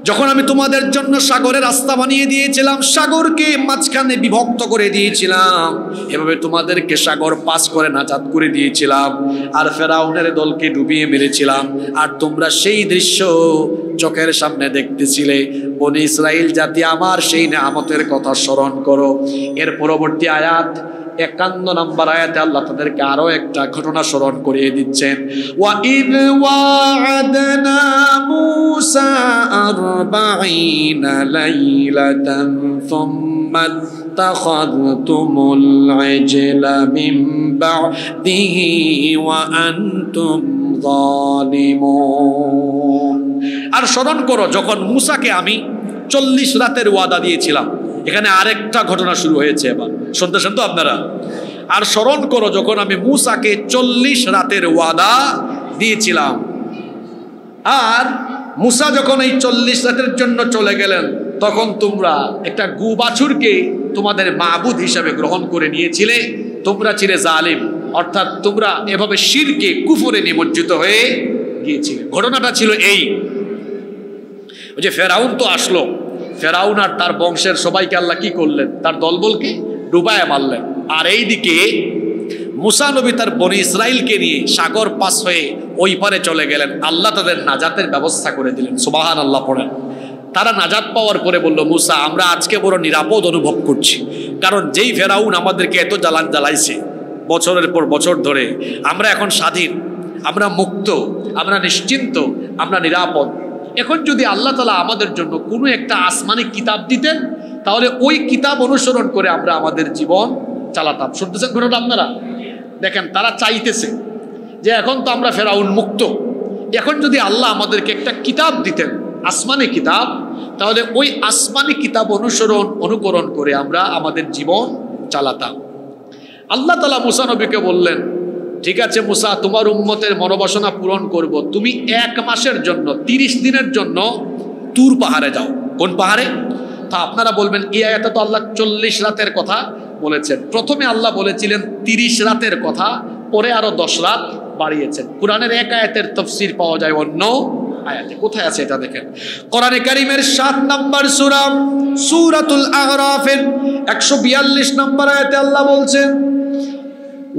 S1: যখন আমি তোমাদের জন্য সাগরের রাস্তা বানিয়ে দিয়েছিলাম, সাগরকে মাঝখানে বিভক্ত করে দিয়েছিলাম, এভাবে তোমাদেরকে সাগর পাস করে নাজাত করে দিয়েছিলাম, আর ফেরাউনের দলকে ডুবিয়ে মেরেছিলাম। আর তোমরা সেই দৃশ্য চোখের সামনে দেখতেছিলে। বনি ইসরাইল জাতি আমার সেই নিয়ামতের কথা স্মরণ করো। এর পরবর্তী আয়াত 51 নম্বর আয়াতে আল্লাহ তাদেরকে আরো একটা ঘটনা স্মরণ করিয়ে দিচ্ছেন। ওয়াইদ ওয়া'আদনা মূসা 40 লাইলাতান সুম্মা ইত্তাখাযতুমুল ইজলা মিন বা'দিহি ওয়া আনতুম যালিমুন। আর স্মরণ করো যখন মূসাকে আমি 40 রাতের ওয়াদা দিয়েছিলাম। এখানে আরেকটা ঘটনা শুরু হয়েছে, এবার শুনতেছেন তো আপনারা? আর স্মরণ করো যখন আমি মূসাকে 40 রাতের ওয়াদা দিয়েছিলাম। আর মূসা যখন এই 40 রাতের জন্য চলে গেলেন, তখন তোমরা একটা গু বাছুরকে তোমাদের মাবুদ হিসাবে গ্রহণ করে নিয়েছিলে। তোমরা ছিলে জালিম, অর্থাৎ তোমরা এভাবে শিরকে কুফরে নিমজ্জিত হয়ে গিয়েছিলে। ঘটনাটা ছিল এই, ওই যে ফেরাউন তো আসলো, ফেরাউন আর তার বংশের সবাইকে আল্লাহ কি করলেন? তার দলবলকে ডুবায় মারলেন। আর এইদিকে মুসা নবী তার বনি ইসরাইলকে নিয়ে সাগর পাস হয়ে ওই পারে চলে গেলেন। আল্লাহ তাদের নাজাতের ব্যবস্থা করে দিলেন। সুবহানাল্লাহ পড়েন। তারা নাজাত পাওয়ার পরে বলল, মুসা আমরা আজকে বড় নিরাপদ অনুভব করছি, কারণ যেই ফেরাউন আমাদেরকে এত জ্বালান জ্বালাইছে বছরের পর বছর ধরে, আমরা এখন স্বাধীন, আমরা মুক্ত, আমরা নিশ্চিন্ত, আমরা নিরাপদ। এখন যদি আল্লাহ তাআলা আমাদের জন্য কোনো একটা আসমানি কিতাব দিতেন, তাহলে ওই কিতাব অনুসরণ করে আমরা আমাদের জীবন চালাতাম। শুনতেছেন ঘটনা আপনারা? দেখেন, তারা চাইতেছে যে এখন তো আমরা ফেরাউন মুক্ত, এখন যদি আল্লাহ আমাদেরকে একটা কিতাব দিতেন, আসমানি কিতাব, তাহলে ওই আসমানি কিতাব অনুকরণ করে আমরা আমাদের জীবন চালাতাম। আল্লাহ তাআলা মুসা নবীকে বললেন, ঠিক আছে মুসা, তোমার উম্মতের মনোবাসনা পূরণ করব। তুমি 1 মাসের জন্য 30 দিনের জন্য তুর পাহাড়ে যাও। কোন পাহাড়ে? তা আপনারা বলবেন এই আয়াতে তো আল্লাহ 40 রাতের কথা বলেছেন। প্রথমে আল্লাহ বলেছিলেন 30 রাতের কথা, পরে আরো 10 রাত বাড়িয়েছেন। কুরআনের এক আয়াতের তাফসীর পাওয়া যায় অন্য আয়াতে। কোথায় আছে এটা দেখেন, কোরআনে কারীমের 7 নম্বর সূরা সূরাতুল আ'রাফের 142 নম্বর আয়াতে আল্লাহ বলছেন,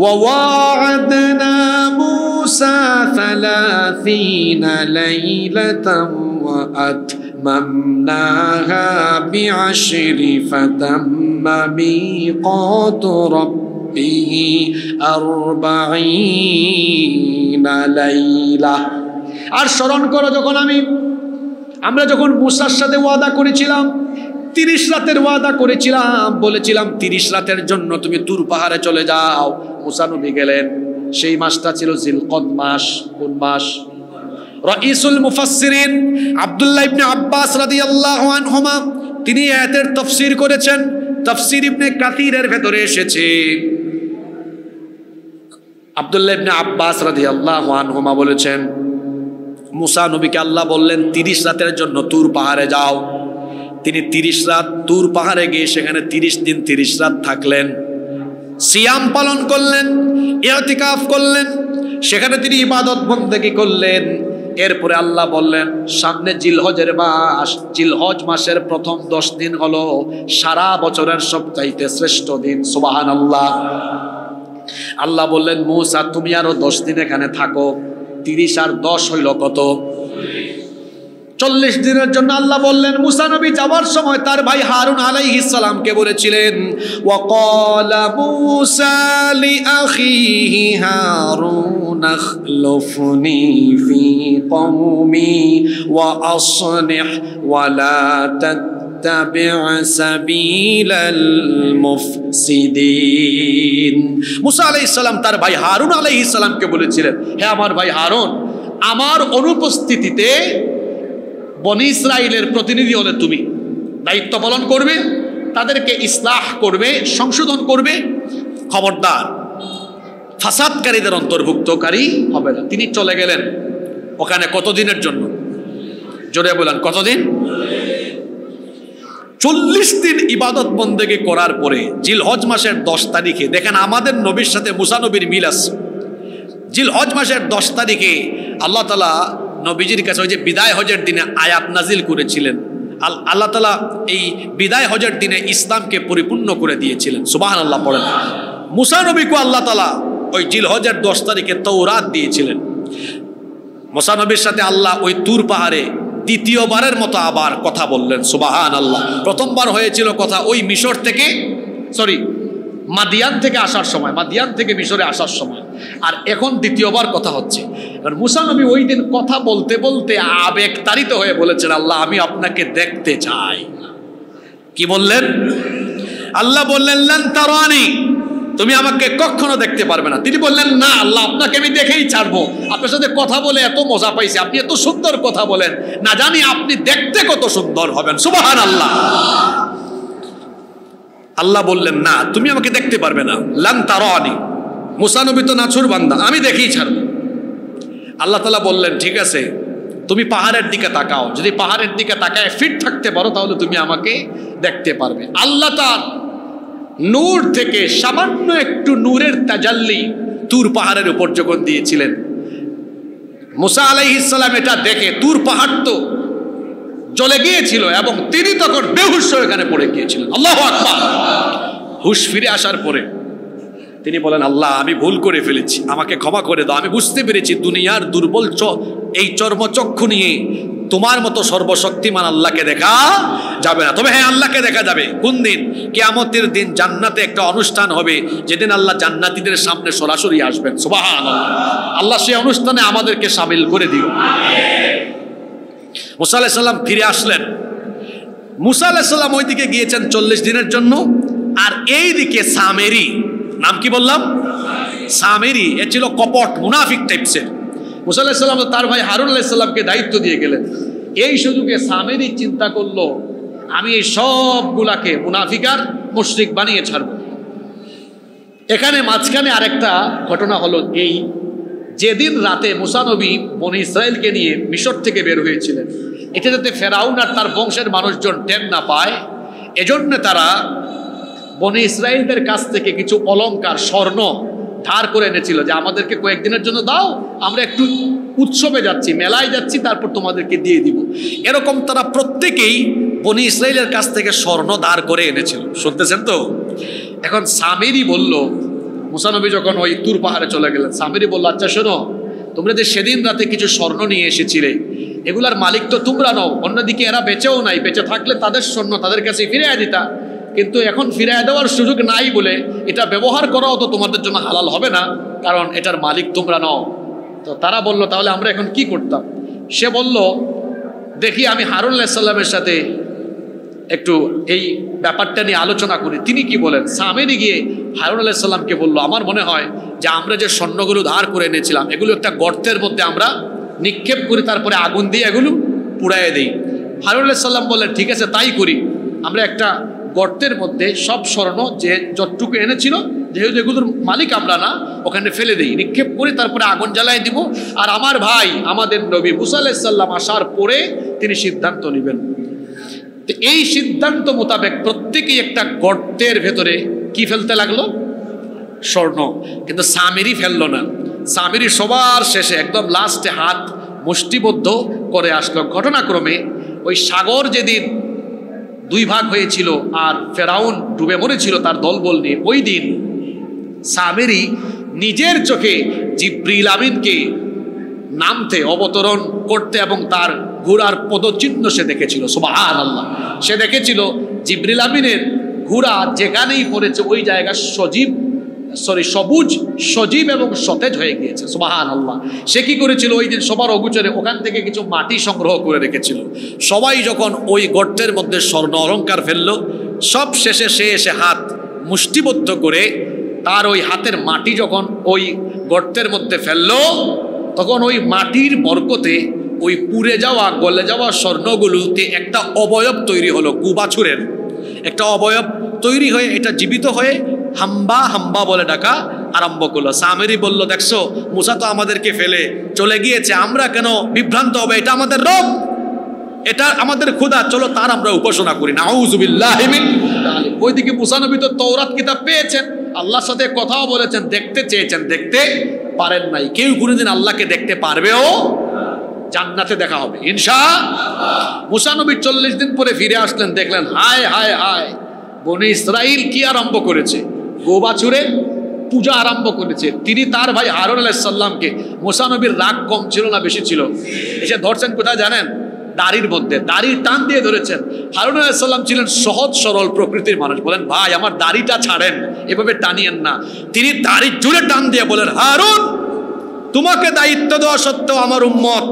S1: وَوَاعَدْنَا مُوسَى 30 لَيْلَةً وَأَتْمَمْنَاهَا ب10 فَتَمَّ مِيقَاتُ رَبِّهِ 40 লাইলা। আর স্মরণ করো যখন আমরা যখন মূসার সাথে ওয়াদা করেছিলাম, 30 রাতের ওয়াদা করেছিলাম, বলেছিলাম 30 রাতের জন্য তুমি তুর পাহাড়ে চলে যাও। মূসা নবী গেলেন, সেই মাসটা ছিল জিলকদ মাস। কোন মাস? রাইসুল মুফাসসিরিন আব্দুল্লাহ ইবনে আব্বাস রাদিয়াল্লাহু আনহুমা তিনি আয়াতের তাফসীর করেছেন। তাফসীর ইবনে কাসিরের ভেতরে এসেছে, আব্দুল্লাহ ইবনে আব্বাস রাদিয়াল্লাহু আনহুমা বলেছেন, মূসা নবীকে আল্লাহ বললেন 30 রাতের জন্য তুর পাহাড়ে যাও। তিনি 30 রাত তুর পাহাড়ে গিয়ে সেখানে 30 দিন 30 রাত থাকলেন, সিয়াম পালন করলেন, ইতিকাফ করলেন, সেখানে তিনি ইবাদত বন্দেগী করলেন। এরপরে আল্লাহ বললেন, সামনে জিলহজের মাস, জিলহজ মাসের প্রথম 10 দিন হলো সারা বছরের সবচাইতে শ্রেষ্ঠ দিন। সুবহানাল্লাহ। আল্লাহ বললেন, মূসা তুমি আরো 10 দিন এখানে থাকো। 30 আর 10 হইল কত? 40 দিনের জন্য আল্লাহ বললেন। মূসা নবী যাওয়ার সময় তার ভাই হারুন আলাইহিস সালামকে বলেছিলেন, ওয়াকালা মূসা লিআখিহি হারুন আখলুফনি ফি কওমি ওয়া আসলিহ ওয়া লা তাত্তাবি' সাবিলাল মুফসিদিন। মূসা আলাইহিস সালাম তার ভাই হারুন আলাইহিস সালামকে বলেছিলেন, হে আমার ভাই হারুন, আমার অনুপস্থিতিতে বনি ইসরাইলের প্রতিনিধি হলে তুমি দায়িত্ব পালন করবে, তাদেরকে ইসলাহ করবে, সংশোধন করবে। খবরদার ফাসাদকারীদের অন্তর্ভুক্তকারী হবে না। তিনি চলে গেলেন ওখানে কতদিনের জন্য? জোরে বলেন, কতদিন? 40 দিন ইবাদত বন্দেগী করার পরে জিলহজ মাসের 10 তারিখে, দেখেন আমাদের নবীর সাথে মূসা নবীর মিল আছে। জিলহজ মাসের 10 তারিখে আল্লাহ তাআলা নবীজির কাছে ওই যে বিদায় হজের দিনে আয়াত নাজিল করেছিলেন। আল্লাহ তাআলা এই বিদায় হজের দিনে ইসলামকে পরিপূর্ণ করে দিয়েছিলেন। সুবহানাল্লাহ পড়েন। মূসা নবীকে আল্লাহ তাআলা ওই জিলহজের 10 তারিখে তাওরাত দিয়েছিলেন। মূসা নবীর সাথে আল্লাহ ওই তুর পাহাড়ে দ্বিতীয়বারের মতো আবার কথা বললেন। সুবহানাল্লাহ। প্রথমবার হয়েছিল কথা ওই মিশর থেকে, মাদিয়ান থেকে আসার সময়, মাদিয়ান থেকে মিশরে আসার সময়, আর এখন দ্বিতীয়বার কথা হচ্ছে। মূসা নবী ওই দিন কথা বলতে বলতে আবেগ তাড়িত হয়ে বলেছেন, আল্লাহ আমি আপনাকে দেখতে চাই। কি বললেন? আল্লাহ বললেন, লান তারানি, তুমি আমাকে কখনো দেখতে পারবে না। তিনি বললেন, না আল্লাহ আপনাকে আমি দেখেই ছাড়বো, আপনার সাথে কথা বলে এত মজা পাইছি, আপনি এত সুন্দর কথা বলেন, না জানি আপনি দেখতে কত সুন্দর হবেন। সুবহানাল্লাহ। আল্লাহ বললেন, না তুমি আমাকে দেখতে পারবে না। লান তারানি, মূসা নবী তো নাছুর বান্দা, আমি দেখেই ছাড়বো। আল্লাহ তাআলা বললেন, ঠিক আছে তুমি পাহাড়ের দিকে তাকাও, যদি পাহাড়ের দিকে তাকায় ফিট থাকতে পারো তাহলে তুমি আমাকে দেখতে পারবে। আল্লাহ তার নূর থেকে সামান্য একটু নূরের তাজাল্লি তুর পাহাড়ের উপর যখন দিয়েছিলেন, মূসা আলাইহিস সালাম এটা দেখে তুর পাহাড় তো জ্বলে গিয়েছিল এবং তিনি তখন বেহুশ হয়ে এখানে পড়ে গিয়েছিলেন। আল্লাহু আকবার। হুশ ফিরে আসার পরে তিনি বলেন, আল্লাহ আমি ভুল করে ফেলেছি, আমাকে ক্ষমা করে দাও। আমি বুঝতে পেরেছি দুনিয়ার দুর্বল এই চর্মচক্ষু নিয়ে তোমার মতো সর্বশক্তিমান আল্লাহকে দেখা যাবে না। তবে হ্যাঁ, আল্লাহকে দেখা যাবে। কোন দিন? কিয়ামতের দিন জান্নাতে একটা অনুষ্ঠান হবে, যেদিন আল্লাহ জান্নাতীদের সামনে সরাসরি আসবেন। সুবহানাল্লাহ। আল্লাহ সেই অনুষ্ঠানে আমাদেরকে শামিল করে দিও। মূসা আলাইহিস সালাম ফিরে আসলেন। মূসা আলাইহিস সালাম ওইদিকে গিয়েছেন 40 দিনের জন্য, আর এইদিকে সামেরি, নাম কি বললাম? সামেরি। এ ছিল কপট মুনাফিক টাইপসের। মূসা আলাইহিস সালাম তার ভাই হারুন আলাইহিস সালামকে দায়িত্ব দিয়ে গেলেন। এই সুযোগে সামেরি চিন্তা করলো, আমি এই সবগুলাকে মুনাফিকার মুশরিক বানিয়ে ছাড়ব। এখানে মাঝখানে আরেকটা ঘটনা হলো, এই যেদিন রাতে মূসা নবী বনি ইসরাইলকে নিয়ে মিশর থেকে বের হয়েছিলেন, এটা যাতে ফেরাউন আর তার বংশের মানুষজন টের না পায়, এজন্য তারা বনি ইসরাইলদের কাছ থেকে কিছু অলংকার, স্বর্ণ ধার করে এনেছিল যে আমাদেরকে কয়েকদিনের জন্য দাও, আমরা একটু উৎসবে যাচ্ছি, মেলায় যাচ্ছি, তারপর তোমাদেরকে দিয়ে দিব। এরকম তারা প্রত্যেকেই বনি ইসরাইলের কাছ থেকে স্বর্ণ ধার করে এনেছিল। শুনতেছেন তো? এখন সামিরি বলল, মুসা নবী যখন ওই তুর পাহাড়ে চলে গেলেন, সামিরি বলল, আচ্ছা শোনো, তোমরা যে সেদিন রাতে কিছু স্বর্ণ নিয়ে এসেছিলে, এগুলার মালিক তো তোমরা নও, অন্যদিকে এরা বেঁচেও নাই, বেঁচে থাকলে তাদের স্বর্ণ তাদের কাছে ফিরিয়ে দিতা, কিন্তু এখন ফিরিয়ে দেওয়ার সুযোগ নাই বলে এটা ব্যবহার করাও তো তোমাদের জন্য হালাল হবে না, কারণ এটার মালিক তোমরা নও। তো তারা বলল, তাহলে আমরা এখন কি করতাম? সে বলল, দেখি আমি হারুন আলাইহিস সালামের সাথে একটু এই ব্যাপারটা নিয়ে আলোচনা করি, তিনি কি বলেন। সামিরি গিয়ে হারুন আলাইহিস সালামকে বলল, আমার মনে হয় যে আমরা যে স্বর্ণগুলো ধার করে এনেছিলাম এগুলো একটা গর্তের মধ্যে আমরা নিক্ষেপ করি, তারপরে আগুন দিয়ে এগুলো পুড়াইয়ে দিই। হারুন আলাইহিস সালাম বললেন, ঠিক আছে তাই করি, আমরা একটা গর্তের মধ্যে সব স্বর্ণ যে যতটুকু এনেছিল, যেহেতু এগুলোর মালিক আমরা না, ওখানে ফেলে দিই, নিক্ষেপ করি, তারপরে আগুন জ্বালাই দিব, আর আমার ভাই আমাদের নবী মুসা আলাইহিস সালাম আসার পরে তিনি সিদ্ধান্ত নেবেন। এই সিদ্ধান্ত মোতাবেক প্রত্যেকেই একটা গর্তের ভেতরে কি ফেলতে লাগলো? স্বর্ণ। কিন্তু সামিরি ফেললো না। সামিরি সবার শেষে একদম লাস্টে হাত মুষ্টিবদ্ধ করে আসলো। ঘটনাক্রমে ওই সাগর যেদিন দুই ভাগ হয়েছিল আর ফেরাউন ডুবে মরেছিল তার দলবল নিয়ে, ওই দিন সামিরি নিজের চোখে জিব্রিল আমিনকে নামতে, অবতরণ করতে এবং তার ঘোড়ার পদচিহ্ন সে দেখেছিল। সুবহানাল্লাহ। সে দেখেছিল জিব্রিল আমিনের ঘোড়া যেখানেই পড়েছে ওই জায়গা সবুজ, সজীব এবং সতেজ হয়ে গিয়েছে। সুবহানাল্লাহ। সে কি করেছিল? ওই দিন সবার অগোচরে ওখান থেকে কিছু মাটি সংগ্রহ করে রেখেছিল। সবাই যখন ওই গর্তের মধ্যে স্বর্ণ অলঙ্কার ফেললো, সব শেষে সে এসে হাত মুষ্টিবদ্ধ করে তার ওই হাতের মাটি যখন ওই গর্তের মধ্যে ফেললো, তখন ওই মাটির বরকতে ওই পুড়ে যাওয়া গলে যাওয়া স্বর্ণগুলোতে একটা অবয়ব তৈরি হলো, গুবাছুরের একটা অবয়ব তৈরি হয়ে এটা জীবিত হয়ে হাম্বা হাম্বা বলে ডাকা আরম্ভ করলো। সামিরি বলল, দেখছো মুসা তো আমাদেরকে ফেলে চলে গিয়েছে, আমরা কেন বিভ্রান্ত হবে? এটা আমাদের রব, এটা আমাদের খোদা, চলো তার আমরা উপাসনা করি। নাউযুবিল্লাহি মিন যালিক। ওইদিকে মুসা নবী তো তাওরাত কিতাব পেয়েছেন, আল্লাহর সাথে কথাও বলেছেন, দেখতে চেয়েছেন, দেখতে পারেন নাই। কেউ কোনোদিন আল্লাহকে দেখতে পারবেও? জান্নাতে দেখা হবে ইনশাআল্লাহ। মুসা নবী 40 দিন পরে ফিরে আসলেন, দেখলেন হায় হায় হায়, বনি ইসরাইল কি আরম্ভ করেছে? গোবাছুরে পূজা আরম্ভ করেছে। তিনি তার ভাই হারুন আলাইহিস সালামকে, মুসা নবীর রাগ কম ছিল না বেশি ছিল, এসে ধরছেন কোথায় জানেন? দাড়ির মধ্যে, দাড়ির টান দিয়ে ধরেছেন। হারুন আলাইহিস সালাম ছিলেন সহজ সরল প্রকৃতির মানুষ, বলেন ভাই আমার দাড়িটা ছাড়েন, এভাবে টানিয়েন না। তিনি দাড়ির জুড়ে টান দিয়ে বলেন, হারুন তোমাকে দায়িত্ব দেওয়া সত্ত্বেও আমার উম্মত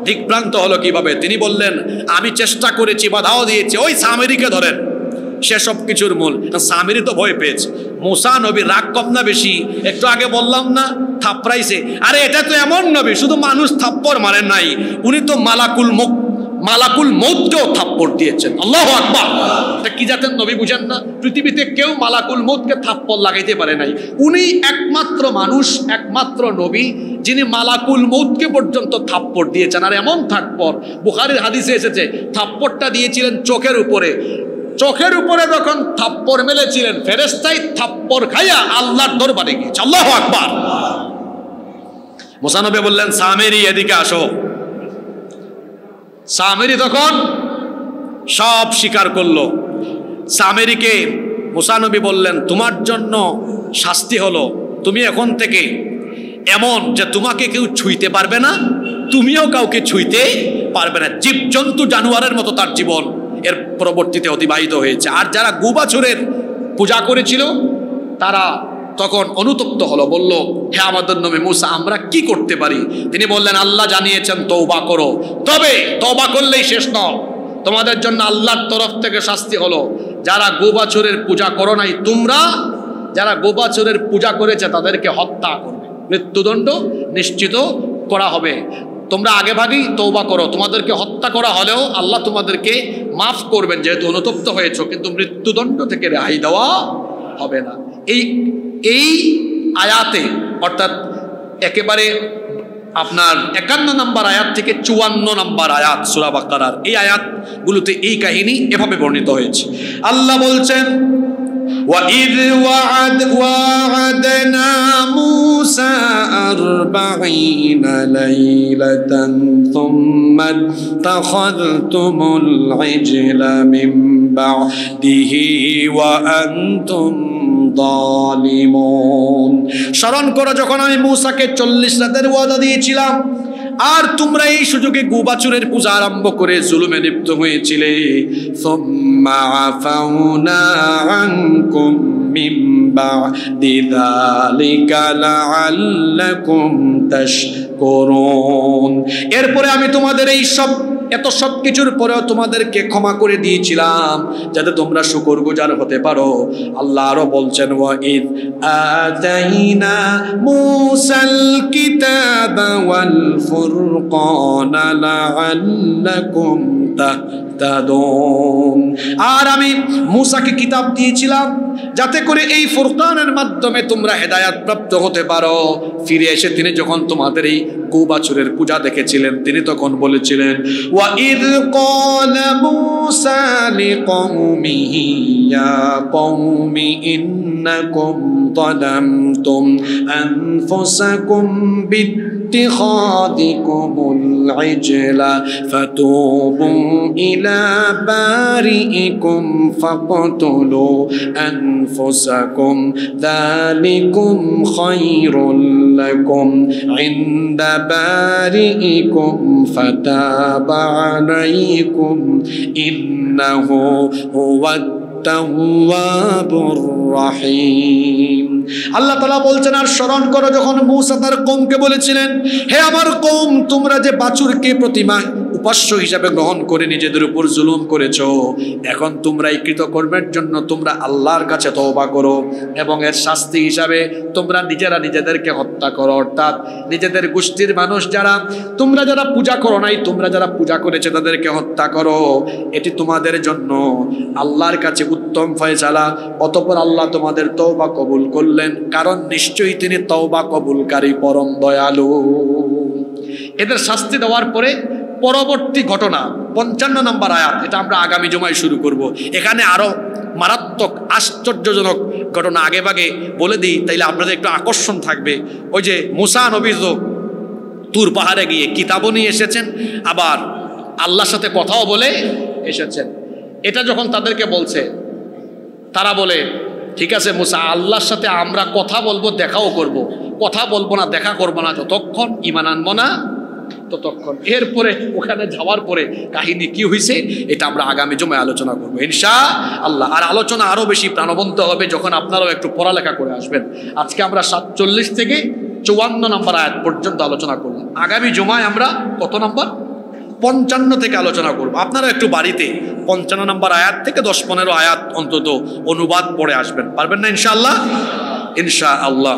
S1: দিকভ্রান্ত হলো কিভাবে? তিনি বললেন, আমি চেষ্টা করেছি, বাধাও দিয়েছি। ওই সামিরিকে ধরেন, সে সব কিছুর মূল। সামিরি তো ভয় পেয়েছে। মুসা নবী রাগ কম না বেশি? একটু আগে বললাম না, থাপড়াইছে। আরে এটা তো এমন নবী, শুধু মানুষ থাপ্পড় মারেন নাই, উনি তো মালাকুল মউতকেও থাপ্পড় দিয়েছেন। আল্লাহু আকবার। এটা কি জাতের নবী বুঝেন না? পৃথিবীতে কেউ মালাকুল মউতকে থাপ্পড় লাগাইতে পারে নাই। উনি একমাত্র মানুষ, একমাত্র নবী যিনি মালাকুল মউতকে পর্যন্ত থাপ্পড় দিয়েছেন। আর এমন থাপ্পড়, বুখারীর হাদিসে এসেছে, থাপ্পড়টা দিয়েছিলেন চোখের উপরে। চোখের উপরে যখন থাপ্পড় মেলেছিলেন, ফেরেশতাই থাপ্পড় খাইয়া আল্লাহর দরবারে গিয়েছে। আল্লাহু আকবার। মুসা নবী বললেন, সামিরি এদিকে আসো। সামিরি তখন সব স্বীকার করলো। সামিরিকে মুসা নবী বললেন, তোমার জন্য শাস্তি হলো, তুমি এখন থেকে এমন যে তোমাকে কেউ ছুঁইতে পারবে না, তুমিও কাউকে ছুঁইতে পারবে না। জীবজন্তু জানোয়ারের মতো তার জীবন এর পরবর্তীতে অতিবাহিত হয়েছে। আর যারা গুবাছুরের পূজা করেছিল তারা তখন অনুতপ্ত হলো, বলল, হে আমাদের নবী মুসা, আমরা কি করতে পারি? তিনি বললেন, আল্লাহ জানিয়েছেন তওবা করো, তবে তওবা করলেই শেষ নয়, তোমাদের জন্য আল্লাহর তরফ থেকে শাস্তি হলো, যারা গোবাছুরের পূজা করো নাই, তোমরা যারা গোবাছুরের পূজা করেছে তাদেরকে হত্যা করবে, মৃত্যুদণ্ড নিশ্চিত করা হবে। তোমরা আগে ভাগেই তওবা করো, তোমাদেরকে হত্যা করা হলেও আল্লাহ তোমাদেরকে মাফ করবেন, যেহেতু অনুতপ্ত হয়েছো, কিন্তু মৃত্যুদণ্ড থেকে রেহাই দেওয়া হবে না। এই আয়াতে, অর্থাৎ একেবারে আপনার 51 নম্বর আয়াত থেকে 54 নম্বর আয়াত সূরা বাকারার, এই আয়াতগুলোতে এই কাহিনী এভাবে বর্ণিত হয়েছে। আল্লাহ বলছেন, وَإِذْ وَعَدْنَا مُوسَى 40 لَيْلَةً ثُمَّ اتَّخَذْتُمُ الْعِجْلَ مِنْ بَعْدِهِ وَأَنْتُمْ ظَالِمُونَ। স্মরণ করো যখন আমি মূসাকে 40 রাতের ওয়াদা দিয়েছিলাম আর তোমরা এই সুযোগে গোবাছুরের পূজা আরম্ভ করে জুলুমে লিপ্ত হয়েছিলে। সুম্মা আফাউনা আনকুম মিন বা'দি যালিকা লাআল্লাকুম তাশকুরুন। এরপরে আমি তোমাদের এই এত সব কিছুর পরেও তোমাদেরকে ক্ষমা করে দিয়েছিলাম যাতে তোমরা শুকরগুজার হতে পারো। আল্লাহ আরো বলছেন, ওয়াইদ আতাইনা মূসাল কিতাবা ওয়াল ফুরকানা লাআল্লাকুম তাহতাদুন। আর আমি মূসাকে কিতাব দিয়েছিলাম যাতে করে এই ফুরকানের মাধ্যমে তোমরা হেদায়েত প্রাপ্ত হতে পারো। ফিরে এসে তিনি যখন তোমাদের এই গোবাছুরের পূজা দেখেছিলেন তিনি তখন বলেছিলেন, وَإِذْ قَالَ مُوسَى لِقَوْمِهِ يَا قَوْمِ إِنَّكُمْ ظَلَمْتُمْ أَنفُسَكُمْ بِاتِّخَاذِكُمُ الْعِجْلَ فَتُوبُوا إِلَى بَارِئِكُمْ فَاقْتُلُوا أَنفُسَكُمْ ذَلِكُمْ خَيْرٌ لَكُمْ عِندَ بَارِئِكُمْ فَتَابَ عليكم إنه هو التواب الرحيم। আল্লাহ তাআলা বলছেন, আর স্মরণ করো যখন মূসা তার কওমকে বলেছিলেন, হে আমার কওম, তোমরা যে বাছুরকে প্রতিমা উপাস্য হিসাবে গ্রহণ করে নিজেদের উপর জুলুম করেছো, এখন তোমরা এই কৃতকর্মের জন্য তোমরা আল্লাহর কাছে তওবা করো এবং এর শাস্তি হিসাবে তোমরা নিজেরা নিজেদেরকে হত্যা করো। অর্থাৎ নিজেদের গোষ্ঠীর মানুষ যারা তোমরা যারা পূজা করো নাই, তোমরা যারা পূজা করেছে তাদেরকে হত্যা করো। এটি তোমাদের জন্য আল্লাহর কাছে উত্তম ফয়সালা। অতঃপর আল্লাহ তোমাদের তওবা কবুল করলেন, কারণ নিশ্চয়ই তিনি তওবা কবুলকারী পরম দয়ালু। এদের শাস্তি দেওয়ার পরে পরবর্তী ঘটনা 55 নম্বর আয়াত, এটা আমরা আগামী জুমায় শুরু করব। এখানে আরো মারাত্মক আশ্চর্যজনক ঘটনা আগে ভাগে বলে দিই, তাইলে আপনাদের একটু আকর্ষণ থাকবে। ওই যে মুসা নবী তুর পাহাড়ে গিয়ে কিতাবও নিয়ে এসেছেন, আবার আল্লাহর সাথে কথাও বলে এসেছেন। এটা যখন তাদেরকে বলছে, তারা বলে, ঠিক আছে মুসা, আল্লাহর সাথে আমরা কথা বলবো, দেখাও করব। কথা বলবো না, দেখা করবো না যতক্ষণ, ঈমান আনবো না ততক্ষণ। এরপরে ওখানে যাওয়ার পরে কাহিনী কি হয়েছে এটা আমরা আগামী জুমায় আলোচনা করবো ইনশাআল্লাহ। আর আলোচনা আরো বেশি প্রাণবন্ত হবে যখন আপনারাও একটু পড়ালেখা করে আসবেন। আজকে আমরা 47 থেকে 54 নম্বর আয়াত পর্যন্ত আলোচনা করব। আগামী জুমায় আমরা কত নম্বর? 55 থেকে আলোচনা করব। আপনারা একটু বাড়িতে 55 নম্বর আয়াত থেকে 10-15 আয়াত অন্তত অনুবাদ পড়ে আসবেন, পারবেন না ইনশাআল্লাহ? ইনশাআল্লাহ।